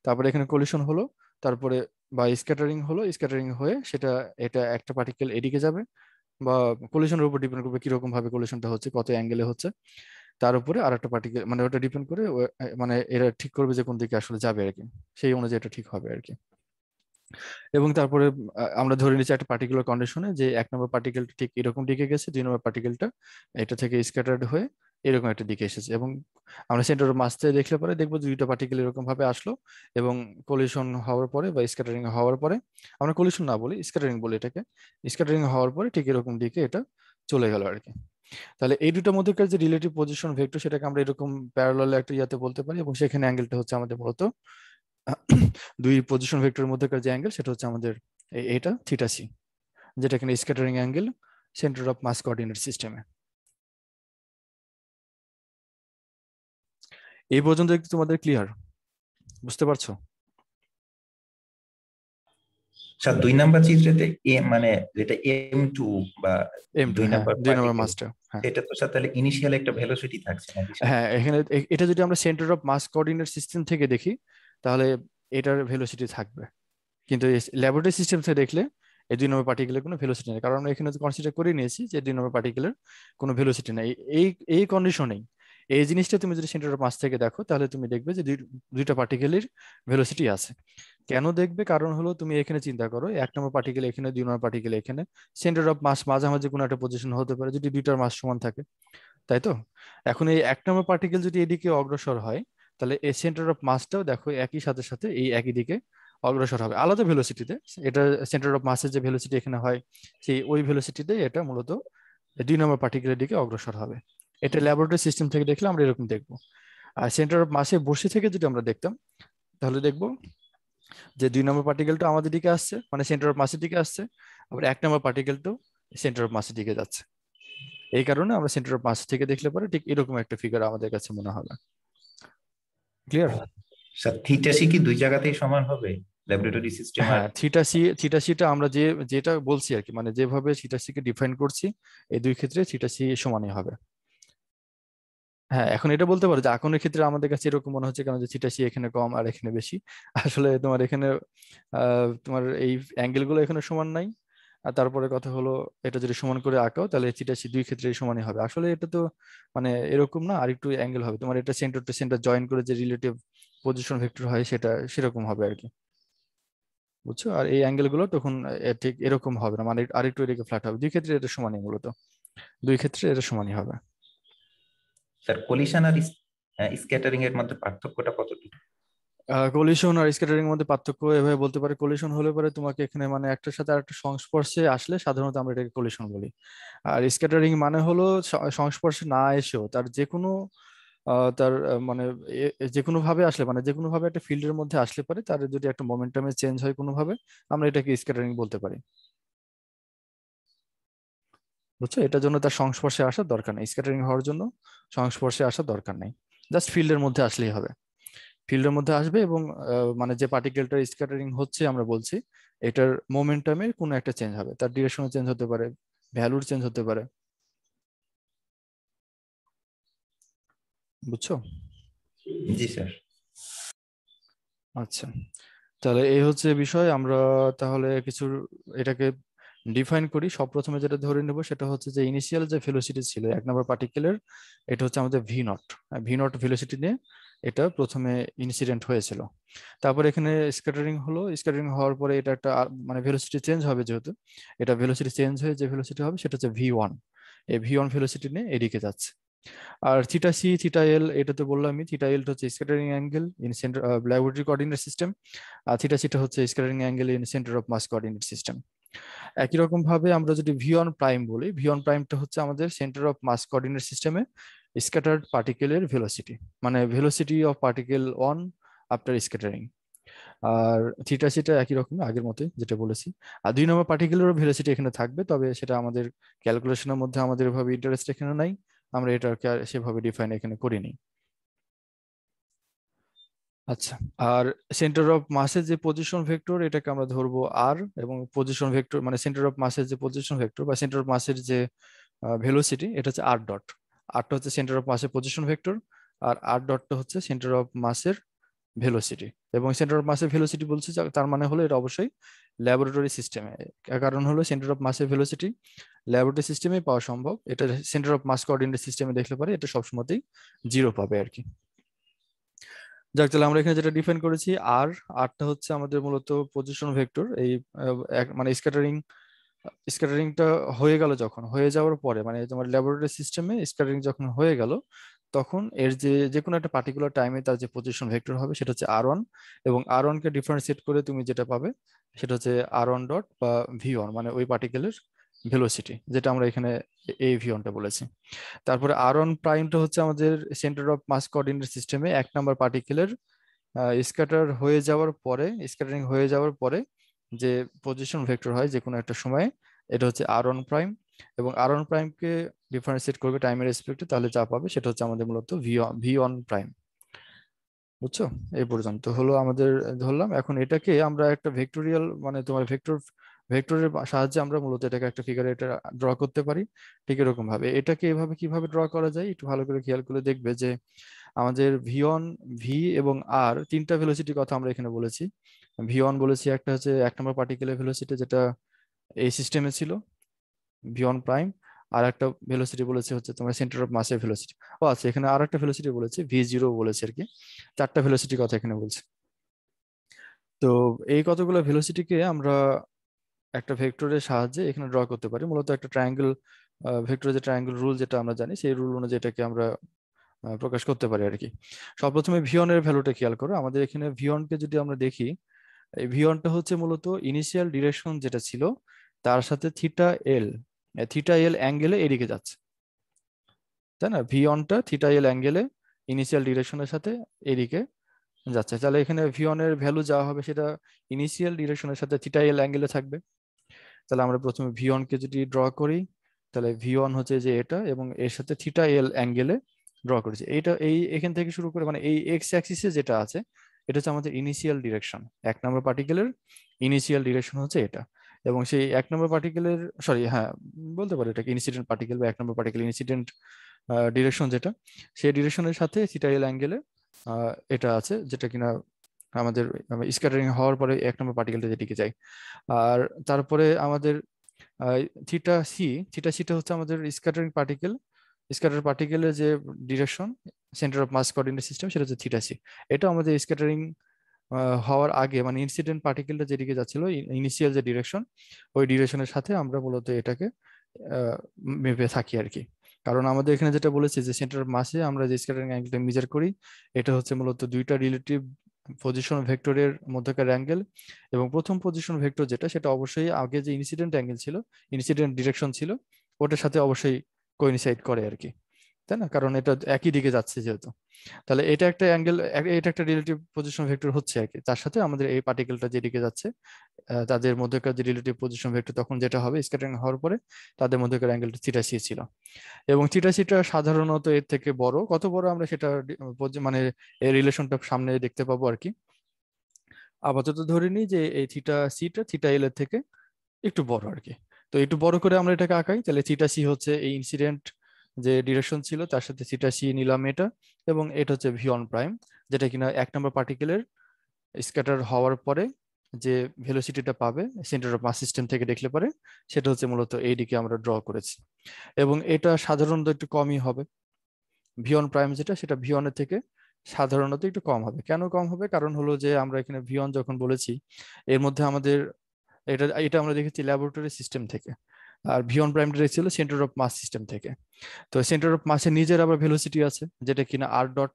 তারপরে এখানে কলিশন হলো, তারপরে বা স্ক্যাটারিং হলো, স্ক্যাটারিং হয়ে সেটা এটা একটা পার্টিকেল এদিকে যাবে, বা কলিশনের উপর ডিপেন্ড করবে কিরকম ভাবে কলিশনটা হচ্ছে, কত অ্যাঙ্গেলে হচ্ছে, তার উপরে আর একটা পার্টিকেল, মানে ওটা ডিপেন্ড করে মানে এরা ঠিক করবে যে কোন দিকে আসলে যাবে আর কি, সেই অনুযায়ী এটা ঠিক হবে আর কি। এবং তারপরে আমরা ধরে নিচ্ছি একটা পার্টিকুলার কন্ডিশনে যে 1 নম্বর পার্টিকেলটা ঠিক এরকম দিকে গেছে, 2 নম্বর পার্টিকেলটা এটা থেকে স্ক্যাটার্ড হয়ে এরকম একটা দিকে এসেছে, এবং আমরা সেন্টার অফ মাস থেকে দেখলে পরে দেখবো যে দুইটা পার্টিকেল এরকম ভাবে আসলো, এবং কলিশন হওয়ার পরে বা স্ক্যাটারিং হওয়ার পরে, আমরা কলিশন না বলি স্ক্যাটারিং বলি এটাকে, স্ক্যাটারিং হওয়ার পরে ঠিক এরকম দিকে এটা চলে গেল আর কি। তাহলে এই দুটোর মধ্যেকার যে রিলেটিভ পজিশন ভেক্টর, সেটাকে আমরা এরকম প্যারালাল একটা ইয়াতে বলতে পারি, এবং সেখানে অ্যাঙ্গেলটা হচ্ছে আমাদের মূলত দুই পজিশন ভেক্টরের মধ্যেকার যে অ্যাঙ্গেল সেটা হচ্ছে আমাদের এটা থিটা সি, যেটা কিনা scattering angle centre of mass coordinate সিস্টেমে। এই পর্যন্ত একটু তোমাদের ক্লিয়ার, বুঝতে পারছো? স্যার 2 নাম্বার চিত্রেতে মানে যেটা M2 বা M2, দুই হ্যাঁ নাম্বার 2 নম্বর পার্টিকেল, মাসটা, হ্যাঁ। সেটা তো স্যার তাহলে ইনিশিয়াল একটা ভেলোসিটি থাকছে নাকি স্যার? হ্যাঁ এখানে এটা যদি আমরা centre of mass coordinate system থেকে দেখি তাহলে এটার ভেলোসিটি থাকবে, কিন্তু ল্যাবরেটরি সিস্টেম থেকে দেখলে এই 2 নম্বর পার্টিকেলের কোনো ভেলোসিটি নেই, কারণ আমরা এখানে কনসিডার করে নিয়েছি যে 2 নম্বর পার্টিকেলের কোনো ভেলোসিটি নেই। এই এই কন্ডিশনেই এই জিনিসটা তুমি যদি সেন্টার অফ মাস থেকে দেখো তাহলে তুমি দেখবে যে দুইটা পার্টিকেলের ভেলোসিটি আছে। কেন দেখবে? কারণ হলো তুমি এখানে চিন্তা করো, 1 নম্বর পার্টিকেল এখানে, 2 নম্বর পার্টিকেল এখানে, সেন্টার অফ মাস মাঝামাঝি কোনো একটা পজিশন হতে পারে যদি দুইটার মাস সমান থাকে, তাই তো? এখন এই 1 নম্বর পার্টিকেল যদি এদিকে অগ্রসর হয়, তাহলে এই সেন্টার অফ মাসটাও দেখো একই সাথে সাথে এই একই দিকে অগ্রসর হবে আলাদা ভেলোসিটিতে। এটা সেন্টার অফ মাসের যে ভেলোসিটি এখানে হয়, সেই ওই ভেলোসিটিতে এটা মূলত 2 নম্বর পার্টিকেলের দিকে অগ্রসর হবে। এটা ল্যাবরেটরি সিস্টেম থেকে দেখলে আমরা এরকম দেখবো। আর সেন্টার অফ মাসে বসে থেকে যদি আমরা দেখতাম তাহলে দেখবো যে 2 নম্বর পার্টিকেলটা আমাদের দিকে আসছে, মানে সেন্টার অফ মাসের দিকে আসছে, আবার 1 নম্বর পার্টিকেলটাও সেন্টার অফ মাসের দিকে যাচ্ছে। এই কারণে আমরা সেন্টার অফ মাস থেকে দেখলে পরে ঠিক এরকম একটা ফিগার আমাদের কাছে মনে হবে। ক্লিয়ার? স্যার থিটা সি কি দুই জায়গাতেই সমান হবে, ল্যাবরেটরি সিস্টেম আর? হ্যাঁ থিটা সিটা আমরা যেটা বলছি আর কি, মানে যেভাবে থিটা সি কে ডিফাইন করছি, এই দুই ক্ষেত্রে থিটা সি সমানই হবে। হ্যাঁ এখন এটা বলতে পারো যে আকনের ক্ষেত্রে আমাদের কাছে এরকম মনে হচ্ছে কেন যে থিটা সি এখানে কম আর এখানে বেশি। আসলে তোমার এখানে তোমার এই অ্যাঙ্গেল গুলো এখানে সমান নাই। আর তারপরে কথা হলো, এটা যদি সমান করে আঁকাও তাহলে থিটা সি দুই ক্ষেত্রে সমানই হবে। আসলে এটা তো মানে এরকম না, আর একটু অ্যাঙ্গেল হবে তোমার, এটা সেন্টার টু সেন্টার জয়েন করে যে রিলেটিভ পজিশন ভেক্টর হয় সেটা সেরকম হবে আর কি, বুঝছো? আর এই অ্যাঙ্গেল গুলো তখন ঠিক এরকম হবে না, মানে আরেকটু এদিকে ফ্ল্যাট হবে। দুই ক্ষেত্রে এটা সমানই, মূলত দুই ক্ষেত্রে এটা সমানই হবে। স্যার কলিশন আর স্ক্যাটারিং এর মধ্যে পার্থক্যটা কতটুকু? কলিশন আর স্ক্যাটারিং এর মধ্যে পার্থক্য এভাবে বলতে পারে, কলিশন হলে পরে তোমাকে এখানে মানে একটার সাথে আরেকটা সংস্পর্শে আসলে সাধারণত আমরা এটাকে কলিশন বলি। আর স্ক্যাটারিং মানে হলো সংস্পর্শে না এসেও তার যে কোনো তার মানে যে কোনো ভাবে আসলে, মানে যে কোনো ভাবে একটা ফিল্ডের মধ্যে আসলে পারে, তার যদি একটা মোমেন্টামে চেঞ্জ হয় কোনো ভাবে, আমরা এটাকে স্ক্যাটারিং বলতে পারি। বুঝছো? এটার জন্য তার সংস্পর্শে আসার দরকার নেই, স্ক্যাটারিং হওয়ার জন্য সংস্পর্শে আসার দরকার নেই, জাস্ট ফিল্ডের মধ্যে আসলেই হবে। ফিল্ডের মধ্যে আসবে এবং মানে যে পার্টিকেলটার স্ক্যাটারিং হচ্ছে আমরা বলছি, এটার মোমেন্টামের কোনো একটা চেঞ্জ হবে, তার ডিরেকশন চেঞ্জ হতে পারে, ভ্যালুর চেঞ্জ হতে পারে। বুঝছো? জি স্যার। আচ্ছা, তাহলে এই হচ্ছে বিষয়। আমরা তাহলে কিছু এটাকে ডিফাইন করি। সব প্রথমে যেটা ধরে নেব সেটা হচ্ছে যে ইনিশিয়াল যে ভেলোসিটি ছিল 1 নম্বর পার্টিকেলের, এটা হচ্ছে আমাদের V naught. V naught velocity নিয়ে এটা প্রথমে ইনসিডেন্ট হয়েছিল। তারপর এখানে স্ক্যাটারিং হলো, স্ক্যাটারিং হওয়ার পরে এটা একটা মানে ভেলোসিটি চেঞ্জ হবে, যেহেতু এটা ভেলোসিটি চেঞ্জ হয়ে যে ভেলোসিটি হবে সেটা হচ্ছে ভি 1। এই ভি 1 ভেলোসিটি নিয়ে এদিকে যাচ্ছে। আর থিটা সি থিটা এল এটা তো বললামই, থিটা এল হচ্ছে scattering angle in centre laboratory coordinate system, আর থিটা সিটা হচ্ছে scattering angle in centre of mass coordinate system. একই রকম ভাবে আমরা যদি ভি 1 প্রাইম বলি, ভি 1 প্রাইমটা হচ্ছে আমাদের সেন্টার অফ মাস কোঅর্ডিনেট সিস্টেমে স্ক্যাটার্ড পার্টিকেলের ভেলোসিটি, মানে velocity of particle on after scattering. আর থিটা সেটা একই রকম আগের মতোই যেটা বলেছি। আর 2 নম্বর পার্টিকেলেরও ভেলোসিটি এখানে থাকবে, তবে সেটা আমাদের ক্যালকুলেশনের মধ্যে আমাদের ভাবে ইন্টারেস্ট এখানে নাই, আমরা এটাকে আর সেভাবে ডিফাইন এখানে করিনি। আচ্ছা, আর সেন্টার অফ মাসের যে পজিশন ভেক্টর এটাকে আমরা ধরবো আর, এবং পজিশন ভেক্টর মানে সেন্টার অফ মাসের যে পজিশন ভেক্টর বা সেন্টার অফ মাসের যে ভেলোসিটি এটা হচ্ছে আর ডট। আরটা হচ্ছে সেন্টার অফ মাসের পজিশন ভেক্টর, আর আর ডটটা হচ্ছে সেন্টার অফ মাসের ভেলোসিটি। এবং সেন্টার অফ মাসের ভেলোসিটি বলছে তার মানে হলো এটা অবশ্যই ল্যাবরেটরি সিস্টেমে, কারণ হলো সেন্টার অফ মাসের ভেলোসিটি ল্যাবরেটরি সিস্টেমে পাওয়া সম্ভব। এটা সেন্টার অফ মাস কোঅর্ডিনেট সিস্টেমে দেখলে পারে এটা সবসময়তেই জিরো পাবে আর কি। যাক, তাহলে আমরা এখানে যেটা ডিফাইন করেছি আর, আরটা হচ্ছে আমাদের মূলত পজিশন ভেক্টর। এই মানে স্ক্যাটারিংটা হয়ে গেল, যখন হয়ে যাওয়ার পরে মানে তোমার ল্যাবরেটরি সিস্টেমে স্ক্যাটারিং যখন হয়ে গেল, তখন এর যে যে কোনো একটা পার্টিকুলার টাইমে তার যে পজিশন ভেক্টর হবে সেটা হচ্ছে আর ওয়ান। এবং আর ওয়ানকে ডিফারেন্সিয়েট করে তুমি যেটা পাবে সেটা হচ্ছে আর ওয়ান ডট বা ভি ওয়ান, মানে ওই পার্টিকেলের ভেলোসিটি, যেটা আমরা এখানে এই ভি ওয়ানটা বলেছি। তারপরে আর ওয়ান প্রাইমটা হচ্ছে আমাদের সেন্টার অফ মাস কোঅর্ডিনেট সিস্টেমে এক নাম্বার পার্টিকেলের স্ক্যাটারিং হয়ে যাওয়ার পরে যে পজিশন ভেক্টর হয় যে কোনো একটা সময়ে, এটা হচ্ছে আর ওয়ান প্রাইম। এবং আর ওয়ান প্রাইমকে ডিফারেন্সিয়েট করবে টাইমের রেসপেক্টে, তাহলে যা পাবে সেটা হচ্ছে আমাদের মূলত ভি ওয়ান প্রাইম। বুঝছো? এই পর্যন্ত হলো আমাদের ধরলাম। এখন এটাকে আমরা একটা ভেক্টোরিয়াল মানে তোমার ভেক্টরের সাহায্যে আমরা মূলত এটাকে একটা ফিগারে এটা ড্র করতে পারি। ঠিক এরকম ভাবে এটাকে এভাবে কিভাবে ড্র করা যায় একটু ভালো করে খেয়াল করে দেখবে যে আমাদের ভি ওয়ান, ভি এবং আর তিনটা ভেলোসিটির কথা আমরা এখানে বলেছি। ভি ওয়ান বলেছি একটা হচ্ছে এক নম্বর পার্টিকেলের ভেলোসিটি যেটা এই সিস্টেমে ছিল, ভি ওয়ান প্রাইম। আর একটা ভেলোসিটি বলেছে হচ্ছে তোমার সেন্টার অফ মাসের ভেলোসিটি। ও আচ্ছা, এখানে আর একটা ভেলোসিটি বলেছে ভি জিরো বলেছে আর কি। চারটা ভেলোসিটির কথা এখানে বলছে। তো এই কতগুলো ভেলোসিটিকে আমরা একটা ভেক্টরের সাহায্যে এখানে ড্র করতে পারি। মূলত একটা ট্রায়াঙ্গেল ভেক্টরের যে ট্রায়াঙ্গেল রুল যেটা আমরা জানি, সেই রুল অনুযায়ী এটাকে আমরা প্রকাশ করতে পারি আর কি। সর্বপ্রথমে ভিয়ন এর ভ্যালুটা খেয়াল করো। আমাদের এখানে ভিয়ন কে যদি আমরা দেখি, এই ভিয়নটা হচ্ছে মূলত ইনিশিয়াল ডিরেকশন যেটা ছিল তার সাথে থিটা এল অ্যাঙ্গেলে এদিকে যাচ্ছে, তাই না? ভিয়নটা থিটা এল অ্যাঙ্গেলে ইনিশিয়াল ডিরেকশনের সাথে এদিকে যাচ্ছে। তাহলে এখানে ভিয়নের ভ্যালু যা হবে সেটা ইনিশিয়াল ডিরেকশনের সাথে থিটা এল অ্যাঙ্গেলে থাকবে। তাহলে আমরা প্রথমে ভিয়ন কে যদি ড্র করি, তাহলে ভিয়ন হচ্ছে যে এটা, এবং এর সাথে থিটা এল অ্যাঙ্গেলে ড্র করেছি। এইটা এখান থেকে শুরু করে মানে এই এক্স অ্যাক্সিসে যেটা আছে এটা হচ্ছে আমাদের ইনিশিয়াল ডিরেকশন। এক নম্বর পার্টিকেলের ইনিশিয়াল ডিরেকশন হচ্ছে এটা। এবং সেই এক নম্বর পার্টিকেলের, সরি হ্যাঁ বলতে পারি এটাকে ইনসিডেন্ট পার্টিকেল বা এক নম্বর পার্টিকেল ইনসিডেন্ট ডিরেকশন যেটা, সেই ডিরেকশনের সাথে থিটা এল অ্যাঙ্গেলে এটা আছে, যেটা কিনা আমাদের স্ক্যাটারিং হওয়ার পরে এক নম্বর পার্টিকেলটা যেদিকে যায়। আর তারপরে আমাদের থিটা সি, থিটা সিটা হচ্ছে আমাদের স্ক্যাটার পার্টিকেলের যে direction centre of mass coordinate system, সেটা হচ্ছে থিটা সি। এটা আমাদের স্ক্যাটারিং হওয়ার আগে মানে ইনসিডেন্ট পার্টিকেলটা যেদিকে যাচ্ছিল ইনিশিয়াল যে ডিরেকশন, ওই ডিরেকশনের সাথে আমরা মূলত এটাকে মেপে থাকি আর কি। কারণ আমাদের এখানে যেটা বলেছে যে সেন্টার অফ মাসে আমরা যে স্ক্যাটারিং অ্যাঙ্গেলটা মেজার করি, এটা হচ্ছে মূলত দুইটা রিলেটিভ পজিশন ভেক্টরের মধ্যকার অ্যাঙ্গেল। এবং প্রথম পজিশন ভেক্টর যেটা, সেটা অবশ্যই আগে যে ইনসিডেন্ট অ্যাঙ্গেল ছিল, ইনসিডেন্ট ডিরেকশন ছিল, ওটার সাথে অবশ্যই কোইনসাইড করে আর কি, তাই না? কারণ এটা একই দিকে যাচ্ছে যেহেতু। তাহলে এটা একটা অ্যাঙ্গেল, এটা একটা রিলেটিভ পজিশন ভেক্টর হচ্ছে আর কি, তার সাথে আমাদের এই পার্টিকেলটা যেদিকে যাচ্ছে তাদের মধ্যকার যে রিলেটিভ পজিশন ভেক্টর তখন যেটা হবে স্ক্যাটারিং হওয়ার পরে তাদের মধ্যকার অ্যাঙ্গেলটা থিটা সি ছিল। এবং থিটা সিটা সাধারণত এর থেকে বড়, কত বড় আমরা সেটা মানে এই রিলেশনটা সামনে দেখতে পাবো আর কি। আপাতত ধরে নিই যে এই থিটা সিটা থিটা এল এর থেকে একটু বড় আর কি। তো একটু বড় করে আমরা এটাকে আঁকাই, তাহলে থিটা সি হচ্ছে এই ইনসিডেন্ট যে ডিরেকশন ছিল তার সাথে থিটা সি নিলাম এটা। এবং এটা হচ্ছে ভি ওয়ান প্রাইম, যেটা কিনা এক নম্বর পার্টিকেলের স্ক্যাটার হওয়ার পরে যে ভেলোসিটিটা পাবে সেন্টার অফ মাস সিস্টেম থেকে দেখলে পারে, সেটা হচ্ছে মূলত এইদিকে আমরা ড্র করেছি। এবং এটা সাধারণত একটু কমই হবে, ভি ওয়ান প্রাইম যেটা সেটা ভি ওয়ান এর থেকে সাধারণত একটু কম হবে। কেন কম হবে? কারণ হলো যে আমরা এখানে ভি ওয়ান যখন বলেছি এর মধ্যে আমাদের এটা এটা আমরা দেখেছি ল্যাবরেটরি সিস্টেম থেকে, আর ভিয়ন প্রাইমটা ছিল সেন্টার অফ মাস সিস্টেম থেকে। তো সেন্টার অফ মাসের নিজের আবার ভেলোসিটি আছে যেটা কিনা আর ডট।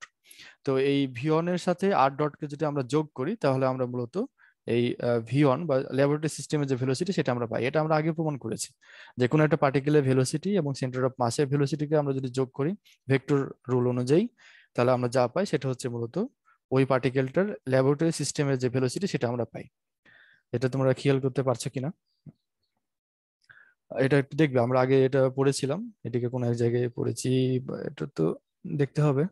তো এই ভিয়নের সাথে আর ডটকে যদি আমরা যোগ করি তাহলে আমরা মূলত এই ভিয়ন বা ল্যাবরেটরি সিস্টেমের যে ভেলোসিটি সেটা আমরা পাই। এটা আমরা আগে প্রমাণ করেছি যে কোনো একটা পার্টিকেলের ভেলোসিটি এবং সেন্টার অফ মাসের ভেলোসিটিকে আমরা যদি যোগ করি ভেক্টর রুল অনুযায়ী, তাহলে আমরা যা পাই সেটা হচ্ছে মূলত ওই পার্টিকেলটার ল্যাবরেটরি সিস্টেমের যে ভেলোসিটি সেটা আমরা পাই। এটা তোমরা খেয়াল করতে পারছো কিনা এটা একটু দেখবে। আমরা আগে এটা পড়েছিলাম, এটাকে কোনো এক জায়গায় পড়েছি, এটা তো দেখতে হবে।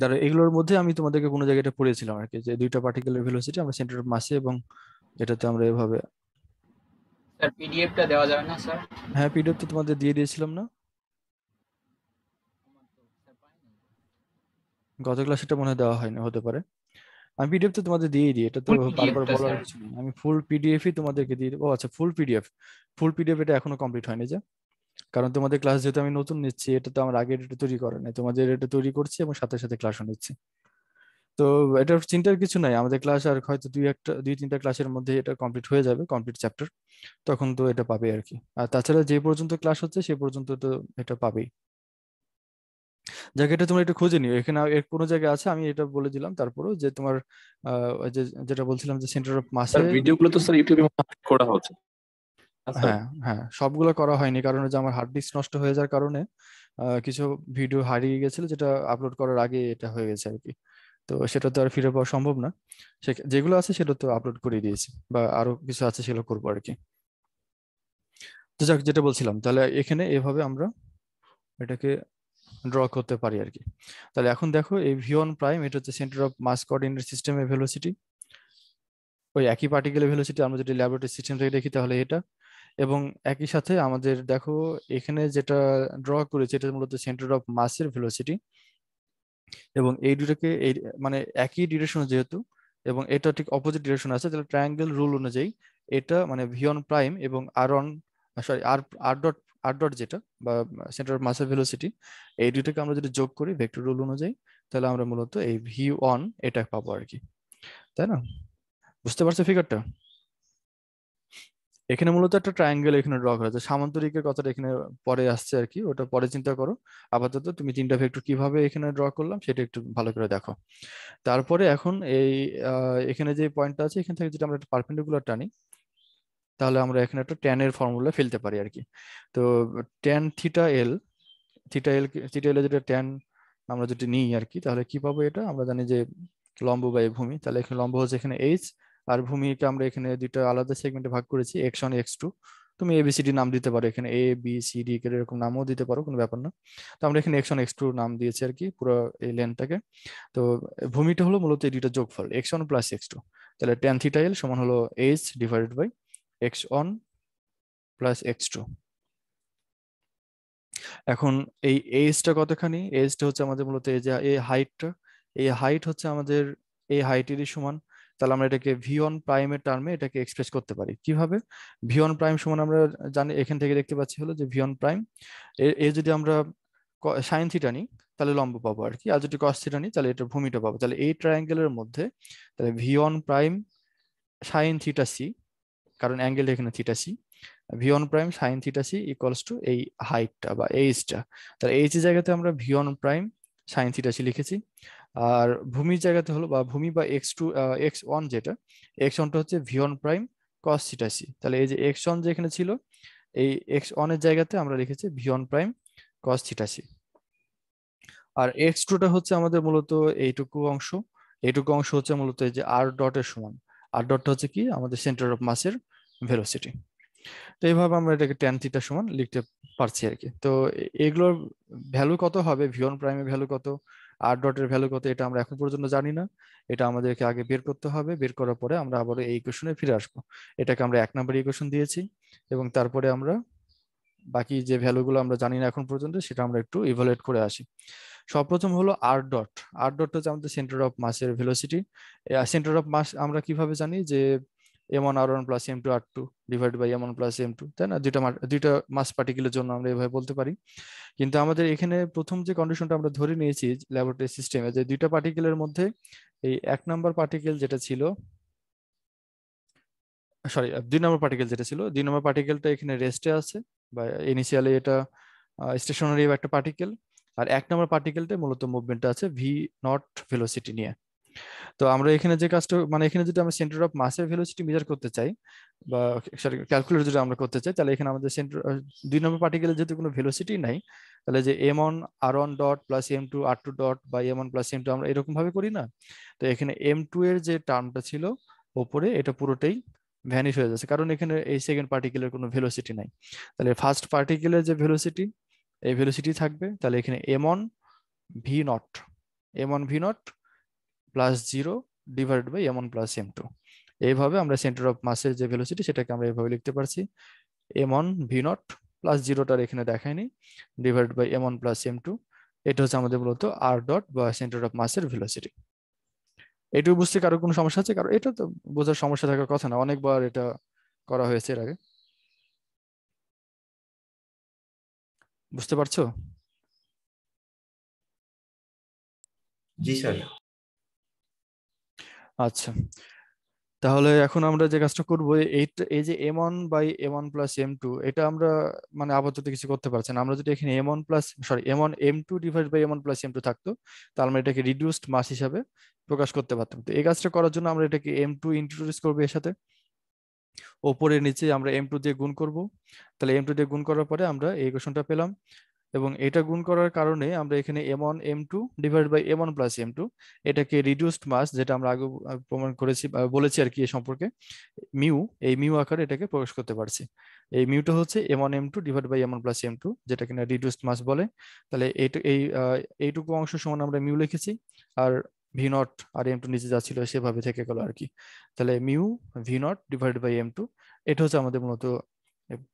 ধরো এগুলোর মধ্যে আমি তোমাদেরকে কোনো জায়গায় এটা পড়িয়েছিলাম আর কি, যে দুইটা পার্টিকেলের ভেলোসিটি আমরা সেন্টার অফ মাসে এবং এটাতে আমরা এভাবে। স্যার পিডিএফটা দেওয়া যাবে না স্যার? হ্যাঁ, পিডিএফ তো তোমাদের দিয়ে দিয়েছিলাম না গত ক্লাসে? এটা মনে হয় দেওয়া হয়নি, হতে পারে। আমি পিডিএফ তো তোমাদের দিয়ে দিই, এটা তো ফুল বারবার পিডিএফটা বলার স্যার? কিছু নেই। আমি ফুল পিডিএফই তোমাদেরকে দিয়ে দেবো। আচ্ছা, ফুল পিডিএফ। ফুল পিডিএফ এটা এখনো কমপ্লিট হয়নি যে, কারণ তোমাদের ক্লাস যেহেতু আমি নতুন নিচ্ছি, এটা তো আমার আগে এটা তৈরি করে নাই, তোমাদের এটা তৈরি করছি এবং সাথে সাথে ক্লাসও নিচ্ছি। তো এটার চিন্তার কিছু নাই, আমাদের ক্লাস আর হয়তো দুই তিনটা ক্লাসের মধ্যে এটা কমপ্লিট হয়ে যাবে, কমপ্লিট চ্যাপ্টার। তখন তো এটা পাবে আর কি। আর তাছাড়া যে পর্যন্ত ক্লাস হচ্ছে সে পর্যন্ত তো এটা পাবেই। জায়গাটা তোমরা একটু খুঁজে নিও, এখানে এর কোনো জায়গায় আছে, আমি এটা বলে দিলাম তারপরেও, যে তোমার ওই যে যেটা বলছিলাম যে সেন্টার অফ মাসে। স্যার ভিডিওগুলো তো স্যার ইউটিউবে করা হচ্ছে না স্যার? হ্যাঁ হ্যাঁ, সবগুলো করা হয়নি, কারণ যে আমার হার্ড ডিস্ক নষ্ট হয়ে যাওয়ার কারণে কিছু ভিডিও হারিয়ে গেছিল, যেটা আপলোড করার আগে এটা হয়ে গেছে আর কি। তো সেটা তো আর ফিরে পাওয়া সম্ভব না। যেগুলো আছে সেটা তো আপলোড করে দিয়েছি, বা আরো কিছু আছে সেগুলো করবো আর কি। তো যাক, যেটা বলছিলাম, তাহলে এখানে এভাবে আমরা এটাকে ড্র করতে পারি আর কি। তাহলে এখন দেখো, এই ভি1 প্রাইম এটা হচ্ছে সেন্টার অফ মাস কোঅর্ডিনেট সিস্টেমের ভেলোসিটি, ওই একই পার্টিকেলের ভেলোসিটি আমরা যদি ল্যাবরেটরি সিস্টেম থেকে দেখি তাহলে এটা। এবং একই সাথে আমাদের দেখো এখানে যেটা ড্র করেছে এটা মূলত সেন্টার অফ মাসের ভেলোসিটি, এবং এই দুটোকে এই মানে একই ডিরেকশন যেহেতু, এবং এটা ঠিক অপোজিট ডিরেকশন আছে, তাহলে ট্রায়াঙ্গেল রুল অনুযায়ী এটা মানে ভি1 প্রাইম এবং আর1, সরি আর ডট যেটা বা সেন্টার অফ মাসের ভেলোসিটি, এই দুটোকে আমরা যদি যোগ করি ভেক্টর রুল অনুযায়ী, তাহলে আমরা মূলত এই ভি1 এটা পাবো আর কি। তাই না? বুঝতে পারছো ফিগারটা? এখানে মূলত একটা ট্রায়াঙ্গেল এখানে ড্র করা আছে, সামান্তরিকের কথাটা এখানে পরে আসছে আর কি, ওটা পরে চিন্তা করো। আপাতত তুমি তিনটা ভেক্টর কিভাবে এখানে ড্র করলাম সেটা একটু ভালো করে দেখো। তারপরে এখন এই এখানে যে পয়েন্টটা আছে, এখান থেকে যদি আমরা একটা পারপেন্ডিকুলার টানি, তাহলে আমরা এখানে একটা ট্যান এর ফর্মুলা ফেলতে পারি আর কি। তো ট্যান থিটা এল যেটা ট্যান আমরা যদি নিই আর কি, তাহলে কি পাবো? এটা আমরা জানি যে লম্ব বাই ভূমি, তাহলে এখানে লম্ব হচ্ছে এখানে এইচ, আর ভূমিকে আমরা এখানে দুইটা আলাদা সেগমেন্টে ভাগ করেছি, x1 x2। তুমি এবিসিডি নাম দিতে পারো, এখানে এ বি সি ডি এরকম নামও দিতে পারো, কোনো ব্যাপার না। তো আমরা এখানে x1 x2 নাম দিয়েছি আর কি পুরো এই লেনটাকে। তো ভূমিটা হলো মূলত এই দুইটা যোগফল x1 প্লাস x2। তাহলে ট্যান থিটা এল সমান হলো H divided by x1 plus x2। এখন এই এজটা কতখানি? এজটা হচ্ছে আমাদের মূলত এই যে এই হাইটটা, এই হাইট হচ্ছে আমাদের এই হাইটেরই সমান। তাহলে আমরা এটাকে ভি1 প্রাইমের টার্মে এটাকে এক্সপ্রেস করতে পারি কিভাবে? ভি1 প্রাইম সমান আমরা জানি, এখান থেকে দেখতে পাচ্ছি হলো যে ভি1 প্রাইম এ যদি আমরা সাইন থিটা নিই তাহলে লম্ব পাবো আর কি, আর যদি কস থিটা নিই তাহলে এটা ভূমিটা পাবো। তাহলে এই ট্রায়াঙ্গেলের মধ্যে তাহলে V one prime sine theta C, কারণ অ্যাঙ্গেল এখানে theta C, V one prime sine theta C equals to এই হাইটটা বা এইচটা। তাহলে এইচ এর জায়গাতে আমরা V one prime sine theta C লিখেছি, আর ভূমির জায়গাতে হলো বা ভূমি বা x2 x1 যেটা, x1টা হচ্ছে V one prime cos theta C. তাহলে এই যে x1 যেখানে ছিল, এই x1 এর জায়গাতে আমরা লিখেছি ভি1 প্রাইম কস থিটা সি। আর x2টা হচ্ছে আমাদের মূলত এইটুকু অংশ হচ্ছে মূলত এই যে আর ডটের সমান। আর ডটটা হচ্ছে কি? আমাদের সেন্টার অফ মাসের ভেলোসিটি। তো এইভাবে আমরা এটাকে ট্যান থিটা সমান লিখতে পারছি আর কি। তো এগুলোর ভ্যালু কত হবে, ভি1 প্রাইমের ভ্যালু কত, আর ডটের ভ্যালু কত, এটা আমরা এখন পর্যন্ত জানি না। এটা আমাদেরকে আগে বের করতে হবে, বের করার পরে আমরা আবার এই ইকুয়েশনে ফিরে আসবো। এটাকে আমরা 1 নম্বর ইকুয়েশন দিয়েছি, এবং তারপরে আমরা বাকি যে ভ্যালুগুলো আমরা জানি না এখন পর্যন্ত সেটা আমরা একটু ইভালুয়েট করে আসি। সর্বপ্রথম হলো আর ডট। আর ডট হচ্ছে আমাদের সেন্টার অফ মাসের ভেলোসিটি। সেন্টার অফ মাস আমরা কিভাবে জানি? যে m1r1 plus m2r2 divide by m1 plus m2, তাই না? দুইটা মাস পার্টিকেলের জন্য আমরা এভাবে বলতে পারি। কিন্তু আমাদের এখানে প্রথম যে কন্ডিশনটা আমরা ধরে নিয়েছি ল্যাবরেটরি সিস্টেমে, যে দুইটা পার্টিকেলের মধ্যে এই 1 নম্বর পার্টিকেল যেটা ছিল, সরি 2 নম্বর পার্টিকেল যেটা ছিল, 2 নম্বর পার্টিকেলটা এখানে রেস্টে আছে, বা ইনিশিয়ালি এটা স্টেশনারি একটা পার্টিকেল। আর 1 নম্বর পার্টিকেলটা মূলত মুভমেন্টটা আছে ভি নট ভেলোসিটি নিয়ে। তো আমরা এখানে যে কাজটা মানে এখানে যদি আমরা সেন্টার অফ মাসের ভেলোসিটি মেজার করতে চাই, বা সরি ক্যালকুলেট যদি আমরা করতে চাই, তাহলে এখানে আমাদের 2 নম্বর পার্টিকেলের যেহেতু কোনো ভেলোসিটি নাই, তাহলে যে m1r1 dot plus m2r2 dot বা m1 প্লাস m2 আমরা এরকম ভাবে করি না? তো এখানে m2 এর যে টার্মটা ছিল ওপরে, এটা পুরোটাই ভ্যানিশ হয়ে যাচ্ছে, কারণ এখানে এই সেকেন্ড পার্টিকেলের কোনো ভেলোসিটি নাই। তাহলে ফার্স্ট পার্টিকেলের যে ভেলোসিটি, এই ভেলোসিটি থাকবে। তাহলে এখানে m1 V nought, m1 v nought plus 0 divided by m1 plus m2। এইভাবে আমরা সেন্টার অফ মাসের যে ভেলোসিটি সেটাকে আমরা এইভাবে লিখতে পারছি, m1 v নট প্লাস 0টার এখানে দেখায়নি, divided by m1 plus m2। এটা হচ্ছে আমাদের মূলত r ডট বা সেন্টার অফ মাসের ভেলোসিটি। এটুকু বুঝতে কারো কোনো সমস্যা আছে? কারণ এটা তো বোঝার সমস্যা থাকার কথা না, অনেকবার এটা করা হয়েছে এর আগে। বুঝতে পারছো? জি স্যার। আচ্ছা, তাহলে এখন আমরা যে কাজটা করবো, এই যে m1 by m1 plus m2, এটা আমরা মানে আপাতত কিছু করতে পারছি না। আমরা যদি এখানে m1 plus m1 m2 divide by m1 plus m2 থাকতো, তাহলে আমরা এটাকে রিডিউসড মাস হিসাবে প্রকাশ করতে পারতাম। তো এই কাজটা করার জন্য আমরা এটাকে m2 ইন্ট্রোডিউস করবো এর সাথে, ওপরে নিচে আমরা m2 দিয়ে গুণ করব। তাহলে m2 দিয়ে গুণ করার পরে আমরা এই ইকুয়েশনটা পেলাম, এবং এটা গুণ করার কারণে আমরা এখানে m1 m2 divide by m1 plus m2 এটাকে রিডিউসড মাস, যেটা আমরা আগে প্রমাণ করেছি বলেছি আর কি এ সম্পর্কে, মিউ, এই মিউ আকারে এটাকে প্রকাশ করতে পারছি। এই মিউটা হচ্ছে m1 m2 divide by m1 plus m2, যেটা কিনা রিডিউসড মাস বলে। তাহলে এইটুকু অংশ সমান আমরা মিউ লিখেছি, আর ভি নট আর m2 নিচে যাচ্ছিল সেভাবে থেকে গেল আর কি। তাহলে mu V nought divide by m2, এটা হচ্ছে আমাদের মূলত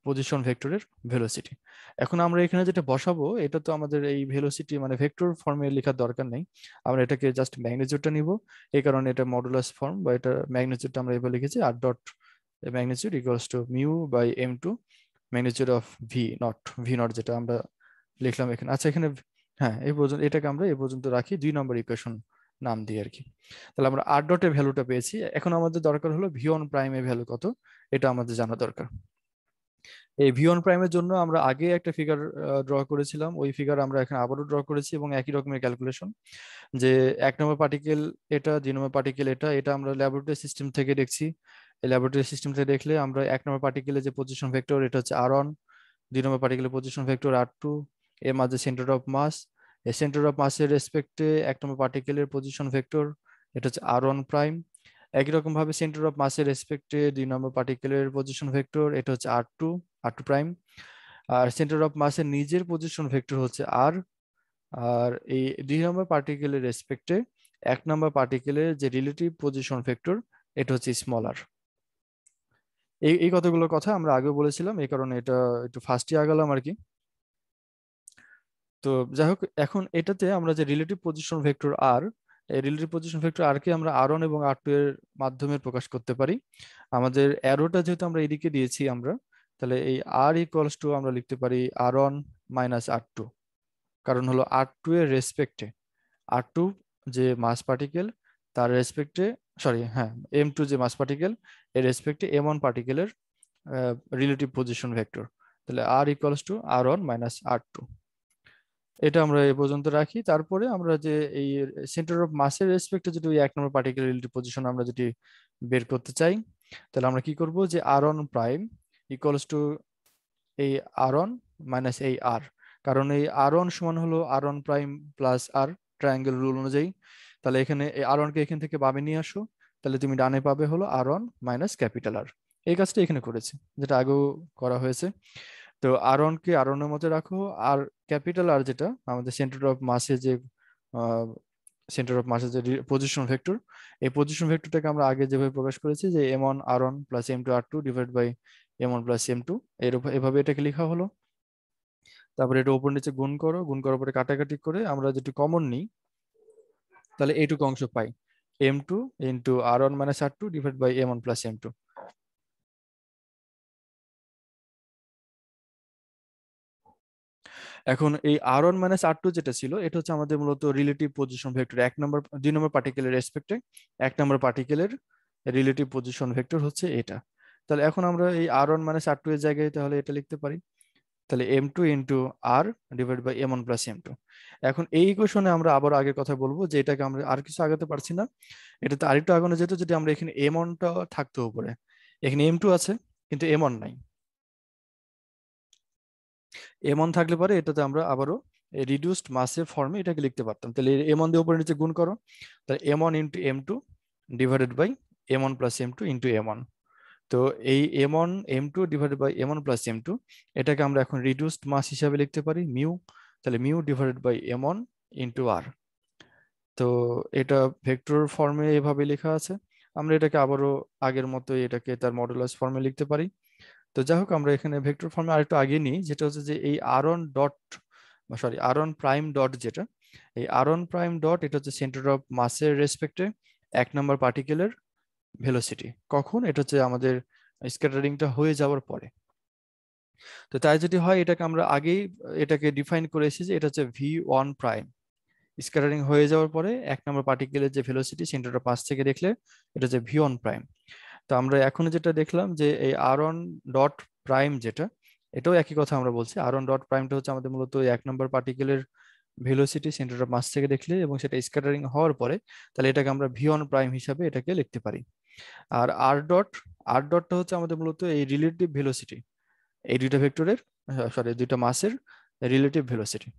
পজিশন ভেক্টরের ভেলোসিটি। এখন আমরা এখানে যেটা বসাবো, এটা তো আমাদের এই ভেলোসিটি মানে ভেক্টর ফর্মে লেখার দরকার নেই, আমরা এটাকে জাস্ট ম্যাগনিটিউডটা নিব। এই কারণে এটা মডুলাস ফর্ম বা এটা ম্যাগনিটিউডটা আমরা এভাবে লিখেছি, r dot magnitude equals to mu by m2 magnitude of v naught যেটা আমরা লিখলাম এখানে। আচ্ছা, এখানে হ্যাঁ এই পর্যন্ত এটাকে আমরা এই পর্যন্ত রাখি 2 নম্বর ইকুয়েশন নাম দিয়ে আর কি। তাহলে আমরা আর ডটের ভ্যালুটা পেয়েছি। এখন আমাদের দরকার হলো v1 প্রাইমের ভ্যালু কত, এটা আমাদের জানা দরকার। এই v1 প্রাইমের জন্য আমরা আগে একটা ফিগার ড্র করেছিলাম, ওই ফিগার আমরা এখানে আবারও ড্র করেছি এবং একই রকমের ক্যালকুলেশন, যে 1 নম্বর পার্টিকেল এটা, 2 নম্বর পার্টিকেল এটা, এটা আমরা ল্যাবরেটরি সিস্টেম থেকে দেখছি। এই ল্যাবরেটরি সিস্টেম থেকে দেখলে আমরা 1 নম্বর পার্টিকেলের যে পজিশন ভেক্টর এটা হচ্ছে r1, 2 নম্বর পার্টিকেলের পজিশন ভেক্টর r2, এর মাঝে সেন্টার অফ মাস, এই সেন্টার অফ মাসের রেসপেক্টে 1 নম্বর পার্টিকেলের পজিশন ভেক্টর এটা হচ্ছে r1 প্রাইম। একই রকম ভাবে সেন্টার অফ মাসের রেসপেক্টে 2 নম্বর পার্টিকেলের পজিশন ভেক্টর এটা হচ্ছে r2 prime. R centre of মাসের নিজের পজিশন ভেক্টর হচ্ছে r। আর এই 2 নম্বর পার্টিকেলের রেসপেক্টে 1 নম্বর পার্টিকেলের যে রিলেটিভ পজিশন ভেক্টর এটা হচ্ছে স্মল r। এই কতগুলো কথা আমরা আগে বলেছিলাম, এই কারণে এটা একটু ফাস্টই আগালাম আর কি। তো যাই হোক, এখন এটাতে আমরা যে রিলেটিভ পজিশন ভেক্টর r, এই রিলেটিভ পজিশন ভেক্টর r কে আমরা r1 এবং r2 এর মাধ্যমে প্রকাশ করতে পারি। আমাদের অ্যারোটা যেহেতু আমরা এদিকে দিয়েছি আমরা, তাহলে এই r ইকুয়ালস টু আমরা লিখতে পারি r1 মাইনাস r2। কারণ হলো r2 এর রেসপেক্টে, r2 যে মাস পার্টিকেল তার রেসপেক্টে, m2 যে মাস পার্টিকেল এর রেসপেক্টে m1 পার্টিকেলের রিলেটিভ পজিশন ভেক্টর। তাহলে r equals to r1 minus r2। এটা আমরা এই পর্যন্ত রাখি। তারপরে আমরা যে এই সেন্টার অফ মাসের রেসপেক্টে যদি ওই 1 নম্বর পার্টিকেল রিলেটিভ পজিশন আমরা যদি বের করতে চাই, তাহলে আমরা কি করব, যে r1 প্রাইম ইকুয়ালস টু এই r1 মাইনাস এই r। কারণ এই r1 সমান হলো r1 prime plus r, triangle rule অনুযায়ী। তাহলে এখানে এই r1 কে এখান থেকে বামে নিয়ে আসো, তাহলে তুমি ডানে পাবে হলো r1 মাইনাস ক্যাপিটাল R। এই কাজটা এখানে করেছে, যেটা আগেও করা হয়েছে। তো r1 কে r1 এর মধ্যে রাখো, আর ক্যাপিটাল R যেটা আমাদের সেন্টার অফ মাসে যে পজিশন ভেক্টর, এই পজিশন ভেক্টরটাকে আমরা আগে যেভাবে প্রকাশ করেছি যে m1 r1 plus m2 r2 divide by m1 plus m2, এভাবে এটাকে লেখা হলো। তারপরে এটা উপর নিচে গুণ করো, গুণ করার পরে কাটাকাটি করে আমরা যেটি কমন নিই, তাহলে এইটুকু অংশ পাই, m2 into r1 minus r2 divide by m1 plus m2। এখন এই r1 মাইনাস r2 যেটা ছিল এটা হচ্ছে আমাদের মূলত রিলেটিভ পজিশন ভেক্টর 2 নম্বর পার্টিকেলের রেসপেক্টে 1 নম্বর পার্টিকেলের রিলেটিভ পজিশন ভেক্টর হচ্ছে এটা। তাহলে এখন আমরা এই r1 মাইনাস r2 এর জায়গায় তাহলে এটা লিখতে পারি, তাহলে m2 into r divide by m1 plus m2। এখন এই ইকুয়েশনে আমরা আবার আগের কথা বলবো যে এটাকে আমরা আর কিছু আগাতে পারছি না, এটাতে আরেকটু আগানো যেত যদি আমরা এখানে m1 টা থাকতো উপরে। এখানে m2 আছে কিন্তু m1 নাই, m1 থাকলে পরে এটাতে আমরা আবারও রিডিউসড মাসের ফর্মে এটাকে লিখতে পারতাম। তাহলে m1 দিয়ে উপরে নিচে গুণ করো, তাহলে m1 into m2 divided by m1 plus m2 into m1। তো এই m1 m2 divided by m1 plus m2 এটাকে আমরা এখন রিডিউসড মাস হিসাবে লিখতে পারি মিউ, তাহলে mu divided by m1 into r। তো এটা ভেক্টর ফর্মে এভাবে লেখা আছে। আমরা এটাকে আবারও আগের মতোই এটাকে তার মডুলাস ফর্মে লিখতে পারি। তো যাই হোক, আমরা এখানে ভেক্টর ফর্মে আরেকটু আগে নিই, যেটা হচ্ছে যে এই আর অন প্রাইম ডট যেটা, এই আর.অন প্রাইম ডট এটা হচ্ছে সেন্টার অফ মাসের রেসপেক্টে 1 নম্বর পার্টিকেলের ভেলোসিটি। কখন? এটা হচ্ছে আমাদের স্ক্যাটারিংটা হয়ে যাওয়ার পরে। তো তাই যদি হয়, এটাকে আমরা আগেই এটাকে ডিফাইন করে এসেছি যে এটা হচ্ছে v1 প্রাইম। স্ক্যাটারিং হয়ে যাওয়ার পরে 1 নম্বর পার্টিকেলের যে ভেলোসিটি সেন্টার অফ মাস থেকে দেখলে এটা হচ্ছে v1 প্রাইম। তো আমরা এখন যেটা দেখলাম যে এই আর.অন ডট প্রাইম যেটা, এটাও একই কথা আমরা বলছি। আর.অন ডট প্রাইমটা হচ্ছে আমাদের মূলত 1 নম্বর পার্টিকেলের ভেলোসিটি সেন্টার অফ মাস থেকে দেখলে, এবং সেটা স্ক্যাটারিং হওয়ার পরে, তাহলে এটাকে আমরা v1 প্রাইম হিসাবে এটাকে লিখতে পারি। আর আর ডটটা হচ্ছে আমাদের মূলত এই রিলেটিভ ভেলোসিটি, এই দুইটা ভেক্টরের, দুইটা মাসের রিলেটিভ ভেলোসিটি।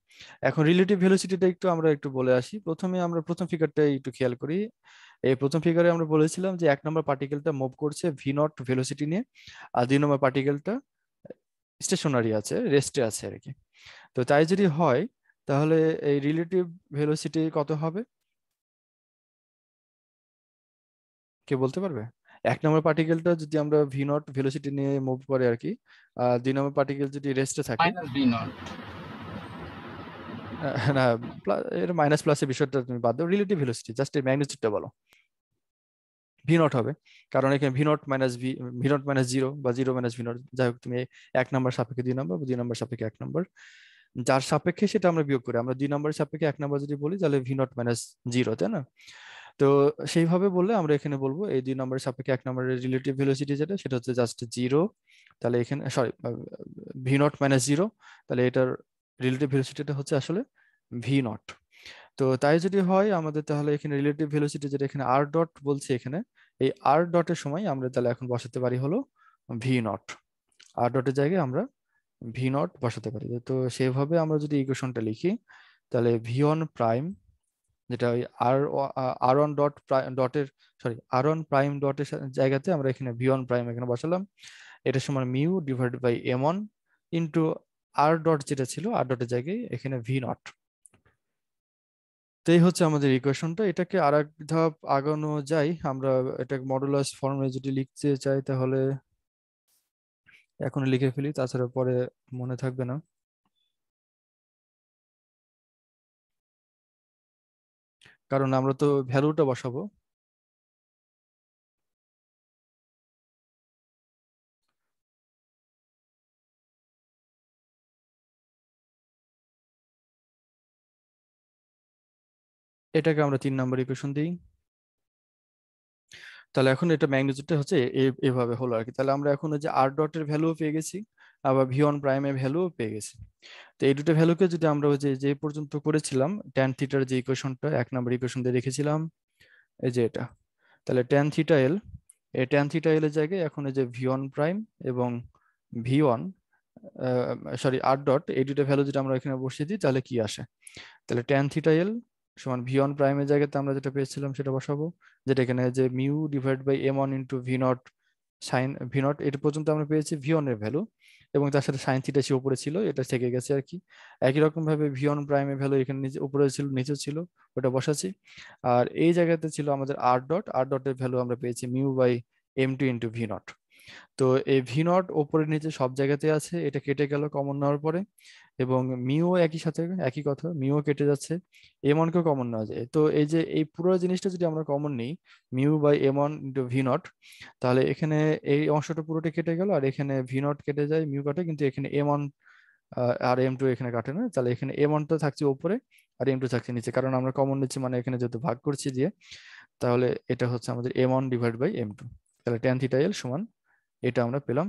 এখন রিলেটিভ ভেলোসিটিটা আমরা একটু বলে আসি। আমরা প্রথম ফিগারটা একটু খেয়াল করি। এই প্রথম ফিগারে আমরা বলেছিলাম যে 1 নম্বর পার্টিকেলটা মুভ করছে v0 ভেলোসিটি নিয়ে, আর 2 নম্বর পার্টিকেলটা স্টেশনারি আছে, রেস্টে আছে আর কি। তো তাই যদি হয়, তাহলে এই রিলেটিভ ভেলোসিটি কত হবে? কে বলতে পারবে? 1 নম্বর পার্টিকেলটা যদি আমরা v0 ভেলোসিটি নিয়ে মুভ করে আর কি, আর 2 নম্বর পার্টিকেল যদি রেস্টে থাকে, -v0 না, এর মাইনাস প্লাসের বিষয়টা তুমি বাদ দাও, রিলেটিভ ভেলোসিটি জাস্ট এই ম্যাগনিটিউডটা বলো। v0 হবে, কারণ এখানে v0 মাইনাস 0 বা 0 মাইনাস v0, যাই হোক, তুমি 1 নম্বর সাপেক্ষে 2 নম্বর, 2 নম্বর সাপেক্ষে 1 নম্বর, যার সাপেক্ষে সেটা আমরা বিয়োগ করি। আমরা 2 নম্বরের সাপেক্ষে 1 নম্বর যদি বলি, তাহলে v0 মাইনাস 0, তাই না? তো সেইভাবে বললে আমরা এখানে বলবো এই 2 নম্বরের সাপেক্ষে 1 নম্বরের রিলেটিভ ভেলোসিটি যেটা, সেটা হচ্ছে জাস্ট 0। তাহলে এখানে v0 মাইনাস 0, তাহলে এটার রিলেটিভ ভেলোসিটিটা হচ্ছে আসলে v0। তো তাই যদি হয় আমাদের, তাহলে এখানে রিলেটিভ ভেলোসিটি যেটা এখানে আর ডট বলছে, এখানে এই আর ডটের সময় আমরা তাহলে এখন বসাতে পারি হলো v0। আর ডটের জায়গায় আমরা v0 বসাতে পারি। তো সেভাবে আমরা যদি ইকুয়েশনটা লিখি, তাহলে v1 প্রাইম, যেটা ওই আর1 ডটের আর1 প্রাইম ডটের জায়গাতে আমরা এখানে v1 প্রাইম এখানে বসালাম। এটা সমান mu divided by m1 into r dot যেটা ছিল, আর ডটের জায়গায় এখানে v0। তো এই হচ্ছে আমাদের ইকুয়েশনটা। এটাকে আর এক ধাপ আগানো যায়, আমরা এটা মডুলাস ফর্মে যদি লিখতে চাই, তাহলে এখন লিখে ফেলি, তাছাড়া পরে মনে থাকবে না। কারণ আমরা তো ভ্যালুটা বসাবো। এটাকে আমরা 3 নম্বর ইকুয়েশন দিই। তাহলে এখন এটা ম্যাগনিটিউডটা হচ্ছে এভাবে হলো আর কি। তাহলে আমরা এখন ওই যে আর ডটের ভ্যালু পেয়ে গেছি, আবার v1 প্রাইমের ভ্যালু পেয়ে গেছি। তো এই দুটো ভ্যালুকে যদি আমরা ওই যে পর্যন্ত করেছিলাম ট্যান থিটার যে ইকুয়েশনটা 1 নম্বর ইকুয়েশন দিয়ে রেখেছিলাম, এই যে এটা, তাহলে ট্যান থিটা এল, এই ট্যান থিটা এল এর জায়গায় এখন এই যে v1 প্রাইম এবং v1 আর ডট, এই দুটো ভ্যালু যেটা আমরা এখানে বসিয়ে দিই, তাহলে কি আসে? তাহলে ট্যান থিটা এল সমান v1 প্রাইমের জায়গাতে আমরা যেটা পেয়েছিলাম সেটা বসাবো, যেটা এখানে যে mu divide by m1 into v0 sine v0, এটা পর্যন্ত আমরা পেয়েছি v1 এর ভ্যালু, এবং তার সাথে সাইন থিটা সে উপরে ছিল, এটা থেকে গেছে আর কি। একই রকম ভাবে v1 প্রাইমের ভ্যালু এখানে নিচে উপরে ছিল, নিচে ছিল, ওটা বসাচ্ছি। আর এই জায়গাতে ছিল আমাদের আর ডটের ভ্যালু আমরা পেয়েছি mu by m2 into v0। তো এই v0 ওপরে নিচে সব জায়গাতে আছে, এটা কেটে গেল কমন নেওয়ার পরে, এবং মিও একই সাথে একই কথা, মিও কেটে যাচ্ছে, m1 কেও কমন নেওয়া যায়। তো এই যে এই পুরো জিনিসটা যদি আমরা কমন নিই, mu by m1 into v0, তাহলে এখানে এই অংশটা পুরোটা কেটে গেল, আর এখানে v0 কেটে যায়, মিউ কাটে, কিন্তু এখানে m1 আর m2 এখানে কাটে না। তাহলে এখানে m1 টা থাকছে উপরে আর m2 থাকছে নিচে, কারণ আমরা কমন নিচ্ছি, মানে এখানে যেহেতু ভাগ করছি দিয়ে, তাহলে এটা হচ্ছে আমাদের m1 ডিভাইড বাই m2। তাহলে ট্যান থিটা এল সমান এটা আমরা পেলাম।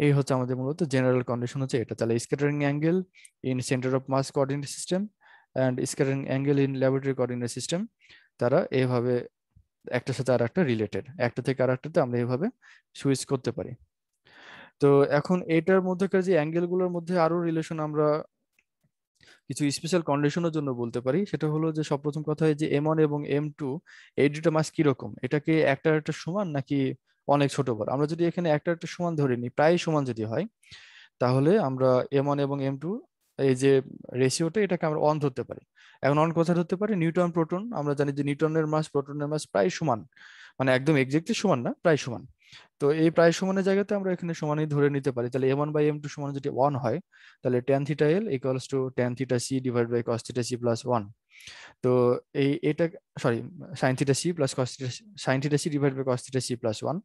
এই হচ্ছে আমাদের মূলত জেনারেল কন্ডিশন হচ্ছে এটা। তাহলে scattering angle in centre of mass coordinate system and scattering angle in laboratory coordinate system, তারা এভাবে একটার সাথে আর একটা রিলেটেড, একটা থেকে আর একটাতে আমরা এভাবে সুইচ করতে পারি। তো এখন এটার মধ্যেকার যে অ্যাঙ্গেল গুলোর মধ্যে আরো রিলেশন আমরা কিছু স্পেশাল কন্ডিশনের জন্য বলতে পারি। সেটা হলো যে সব প্রথম কথা, যে m1 এবং m2 এই দুটো মাস কিরকম, এটা কি একটা একটা সমান নাকি অনেক ছোট বড়? আমরা যদি এখানে একটা একটা সমান ধরে নিই, প্রায় সমান যদি হয়, তাহলে আমরা m1 এবং m2 এই যে রেশিওটা, এটাকে আমরা অন ধরতে পারি। এখন অন কোথায় ধরতে পারি? নিউটন প্রোটন, আমরা জানি যে নিউটনের মাস প্রোটনের মাস প্রায় সমান, মানে একদম এক্সাক্টলি সমান না, প্রায় সমান। তো এই প্রায় সমানের জায়গাতে আমরা এখানে সমানই ধরে নিতে পারি। তাহলে m1/m2 সমান যদি 1 হয়, তাহলে tan theta l equals to tan theta c divide by cos theta c plus 1। তো এটা, sorry, sin theta c plus cos theta, sin theta c divide by cos theta c plus 1।